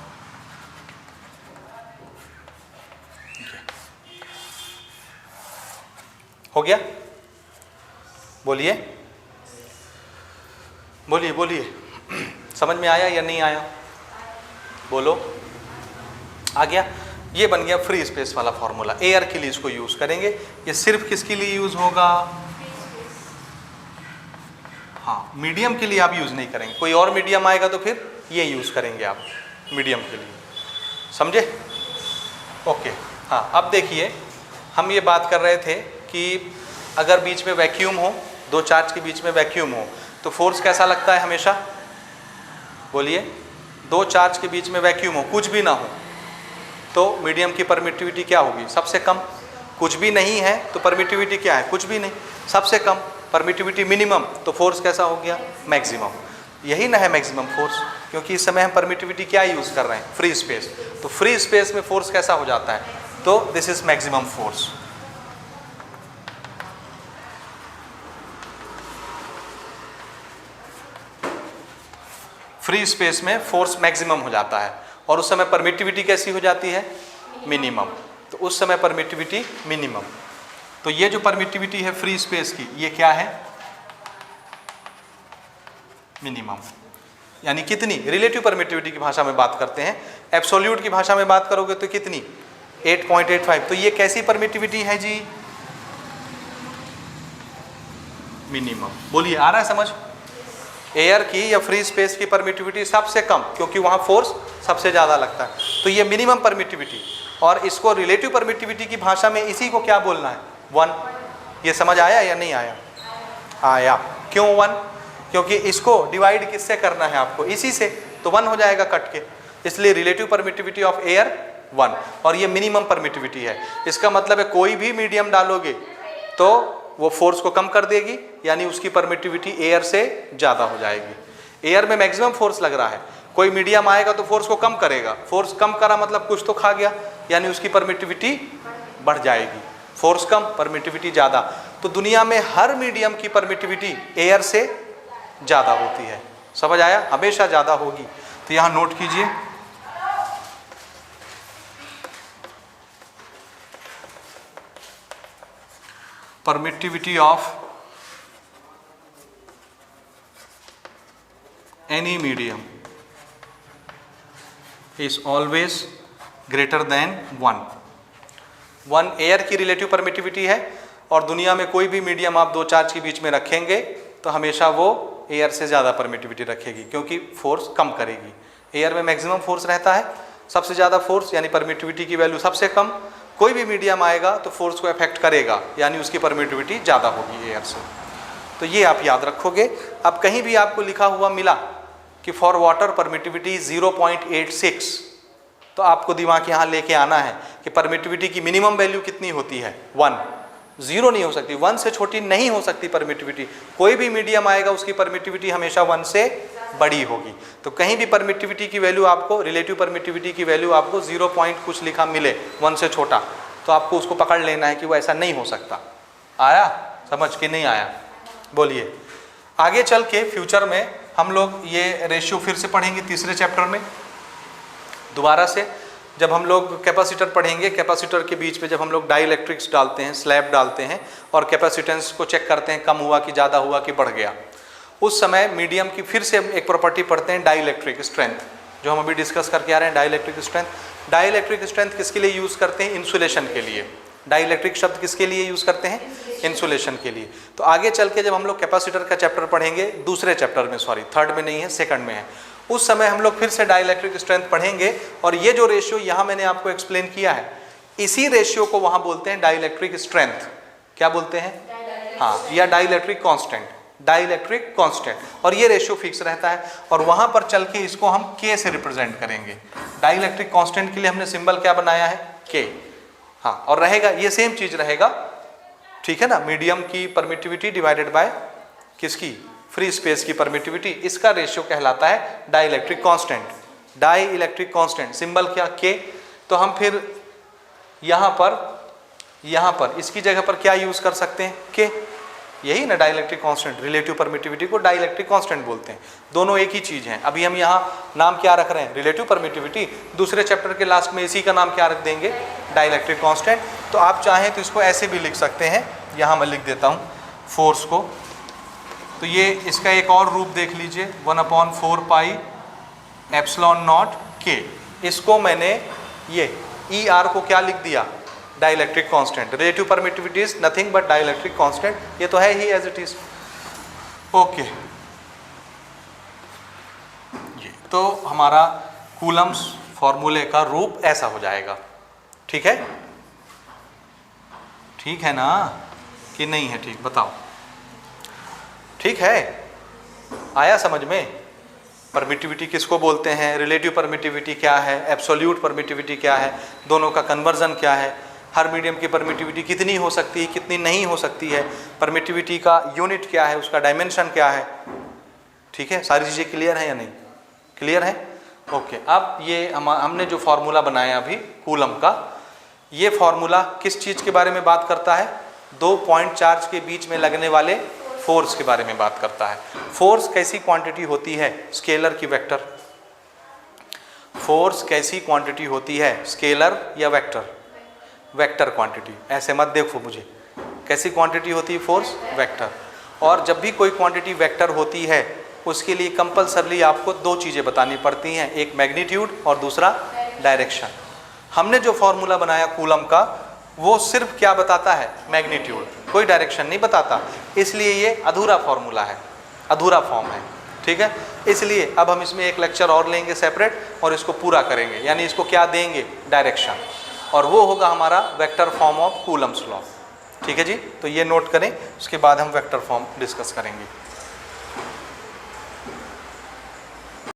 हो गया, बोलिए बोलिए बोलिए, समझ में आया या नहीं आया, बोलो, आ गया। ये बन गया फ्री स्पेस वाला फॉर्मूला। एयर के लिए इसको यूज करेंगे, ये सिर्फ किसके लिए यूज होगा, हाँ मीडियम के लिए आप यूज नहीं करेंगे, कोई और मीडियम आएगा तो फिर ये यूज करेंगे आप मीडियम के लिए, समझे, ओके। हाँ अब देखिए, हम ये बात कर रहे थे कि अगर बीच में वैक्यूम हो, दो चार्ज के बीच में वैक्यूम हो, तो फोर्स कैसा लगता है हमेशा, बोलिए, दो चार्ज के बीच में वैक्यूम हो, कुछ भी ना हो, तो मीडियम की परमिटिविटी क्या होगी, सबसे कम। कुछ भी नहीं है तो परमिटिविटी क्या है, कुछ भी नहीं, सबसे कम। परमिटिविटी मिनिमम, तो फोर्स कैसा हो गया, मैक्सिमम। यही ना है मैक्सिमम फोर्स, क्योंकि इस समय हम परमिटिविटी क्या यूज़ कर रहे हैं, फ्री स्पेस। तो फ्री स्पेस में फोर्स कैसा हो जाता है, तो this is maximum force. Free space में फोर्स मैक्सिमम हो जाता है, और उस समय परमिटिविटी कैसी हो जाती है, मिनिमम। तो उस समय परमिटिविटी मिनिमम। तो ये जो परमिटिविटी है फ्री स्पेस की, ये क्या है, मिनिमम। यानी कितनी, रिलेटिव परमिटिविटी की भाषा में बात करते हैं। एब्सोल्यूट की भाषा में बात करोगे तो कितनी, 8.85। तो ये कैसी परमिटिविटी है जी, मिनिमम। बोलिए आ रहा है समझ। एयर की या फ्री स्पेस की परमिटिविटी सबसे कम, क्योंकि वहाँ फोर्स सबसे ज़्यादा लगता है, तो ये मिनिमम परमिटिविटी। और इसको रिलेटिव परमिटिविटी की भाषा में इसी को क्या बोलना है, 1। ये समझ आया या नहीं आया, आया। क्यों 1, क्योंकि इसको डिवाइड किससे करना है आपको, इसी से, तो 1 हो जाएगा कट के, इसलिए रिलेटिव परमिटिविटी ऑफ एयर 1। और ये मिनिमम परमिटिविटी है। इसका मतलब है कोई भी मीडियम डालोगे तो वो फोर्स को कम कर देगी, यानी उसकी परमिटिविटी एयर से ज़्यादा हो जाएगी। एयर में मैक्सिमम फोर्स लग रहा है, कोई मीडियम आएगा तो फोर्स को कम करेगा, फोर्स कम करा मतलब कुछ तो खा गया, यानी उसकी परमिटिविटी बढ़ जाएगी। फोर्स कम, परमिटिविटी ज़्यादा। तो दुनिया में हर मीडियम की परमिटिविटी एयर से ज़्यादा होती है। समझ आया, हमेशा ज़्यादा होगी। तो यहाँ नोट कीजिए, permittivity of any medium is always greater than 1। 1 air की रिलेटिव परमिटिविटी है, और दुनिया में कोई भी मीडियम आप दो चार्ज के बीच में रखेंगे तो हमेशा वो एयर से ज़्यादा परमिटिविटी रखेगी, क्योंकि फोर्स कम करेगी। एयर में मैक्सिमम फोर्स रहता है, सबसे ज़्यादा फोर्स, यानी परमिटिविटी की वैल्यू सबसे कम। कोई भी मीडियम आएगा तो फोर्स को अफेक्ट करेगा, यानी उसकी परमिटिविटी ज़्यादा होगी एयर से। तो ये आप याद रखोगे। अब कहीं भी आपको लिखा हुआ मिला कि फॉर वाटर परमिटिविटी 0.86, तो आपको दिमाग यहाँ लेके आना है कि परमिटिविटी की मिनिमम वैल्यू कितनी होती है, 1। 0 नहीं हो सकती, 1 से छोटी नहीं हो सकती परमिटिविटी। कोई भी मीडियम आएगा उसकी परमिटिविटी हमेशा 1 से बड़ी होगी। तो कहीं भी परमिटिविटी की वैल्यू आपको, रिलेटिव परमिटिविटी की वैल्यू आपको 0 पॉइंट कुछ लिखा मिले 1 से छोटा, तो आपको उसको पकड़ लेना है कि वो ऐसा नहीं हो सकता। आया समझ कि नहीं आया, बोलिए। आगे चल के फ्यूचर में हम लोग ये रेशियो फिर से पढ़ेंगे तीसरे चैप्टर में दोबारा से। जब हम लोग कैपेसिटर पढ़ेंगे, कैपेसिटर के बीच में जब हम लोग डाइलेक्ट्रिक्स डालते हैं, स्लैब डालते हैं और कैपेसिटेंस को चेक करते हैं कम हुआ कि ज़्यादा हुआ कि बढ़ गया, उस समय मीडियम की फिर से एक प्रॉपर्टी पढ़ते हैं, डाइलेक्ट्रिक स्ट्रेंथ, जो हम अभी डिस्कस करके आ रहे हैं। डाइलेक्ट्रिक स्ट्रेंथ, डाइलेक्ट्रिक स्ट्रेंथ किसके लिए यूज़ करते हैं, इंसुलेशन के लिए। डाइलेक्ट्रिक शब्द किसके लिए यूज़ करते हैं, इंसुलेशन के लिए। तो आगे चल के जब हम लोग कैपेसिटर का चैप्टर पढ़ेंगे, दूसरे चैप्टर में, सॉरी थर्ड में नहीं है, सेकंड में है, उस समय हम लोग फिर से डाइलेक्ट्रिक स्ट्रेंथ पढ़ेंगे। और ये जो रेशियो यहाँ मैंने आपको एक्सप्लेन किया है, इसी रेशियो को वहाँ बोलते हैं डाइलेक्ट्रिक स्ट्रेंथ। क्या बोलते हैं, हाँ, या डाइलेक्ट्रिक कांस्टेंट, डाइलेक्ट्रिक कांस्टेंट। और ये रेशियो फिक्स रहता है, और वहाँ पर चल के इसको हम K से रिप्रेजेंट करेंगे। डाइलेक्ट्रिक कांस्टेंट के लिए हमने सिंबल क्या बनाया है, K। हाँ, और रहेगा ये सेम चीज़ रहेगा, ठीक है ना, मीडियम की परमिटिविटी डिवाइडेड बाय किसकी, फ्री स्पेस की परमिटिविटी। इसका रेशियो कहलाता है dielectric constant, dielectric constant. Symbol क्या, K। तो हम फिर यहाँ पर इसकी जगह पर क्या यूज़ कर सकते हैं, K। यही ना डाइलेक्ट्रिक कांस्टेंट, रिलेटिव परमिटिविटी को डाइलेक्ट्रिक कांस्टेंट बोलते हैं। दोनों एक ही चीज़ हैं। अभी हम यहाँ नाम क्या रख रहे हैं, रिलेटिव परमिटिविटी। दूसरे चैप्टर के लास्ट में इसी का नाम क्या रख देंगे, डाइलेक्ट्रिक कांस्टेंट। तो आप चाहें तो इसको ऐसे भी लिख सकते हैं, यहाँ मैं लिख देता हूँ फोर्स को। तो ये इसका एक और रूप देख लीजिए, 1/4 पाई एप्सिलॉन नॉट K। इसको मैंने ये ER को क्या लिख दिया, dielectric constant. Relative permittivity is nothing but dielectric constant, ये तो है ही एज इट इज। ओके, ये तो हमारा कूलम्स फॉर्मूले का रूप ऐसा हो जाएगा। ठीक है, ठीक है ना कि नहीं है, ठीक बताओ, ठीक है, आया समझ में। परमिटिविटी किसको बोलते हैं, रिलेटिव परमिटिविटी क्या है, एब्सोल्यूट परमिटिविटी क्या है, दोनों का कन्वर्जन क्या है, हर मीडियम की परमिटिविटी कितनी हो सकती है, कितनी नहीं हो सकती है, परमिटिविटी का यूनिट क्या है, उसका डायमेंशन क्या है। ठीक है, सारी चीज़ें क्लियर है या नहीं, क्लियर है। ओके, अब ये हमने जो फार्मूला बनाया अभी कूलम का, ये फार्मूला किस चीज़ के बारे में बात करता है, 2 पॉइंट चार्ज के बीच में लगने वाले फोर्स के बारे में बात करता है। फोर्स कैसी क्वांटिटी होती है, स्केलर की वेक्टर। फोर्स कैसी क्वांटिटी होती है, स्केलर या वेक्टर, वेक्टर क्वांटिटी। ऐसे मत देखो मुझे, कैसी क्वांटिटी होती है फोर्स, वेक्टर। और जब भी कोई क्वांटिटी वेक्टर होती है उसके लिए कंपल्सरली आपको दो चीज़ें बतानी पड़ती हैं, एक मैग्नीट्यूड और दूसरा डायरेक्शन। हमने जो फॉर्मूला बनाया कूलम का वो सिर्फ क्या बताता है, मैग्नीट्यूड, कोई डायरेक्शन नहीं बताता, इसलिए ये अधूरा फॉर्मूला है, अधूरा फॉर्म है, ठीक है। इसलिए अब हम इसमें एक लेक्चर और लेंगे सेपरेट और इसको पूरा करेंगे, यानी इसको क्या देंगे, डायरेक्शन, और वो होगा हमारा vector form of Coulomb's law, ठीक है जी। तो ये नोट करें, उसके बाद हम वेक्टर फॉर्म डिस्कस करेंगे।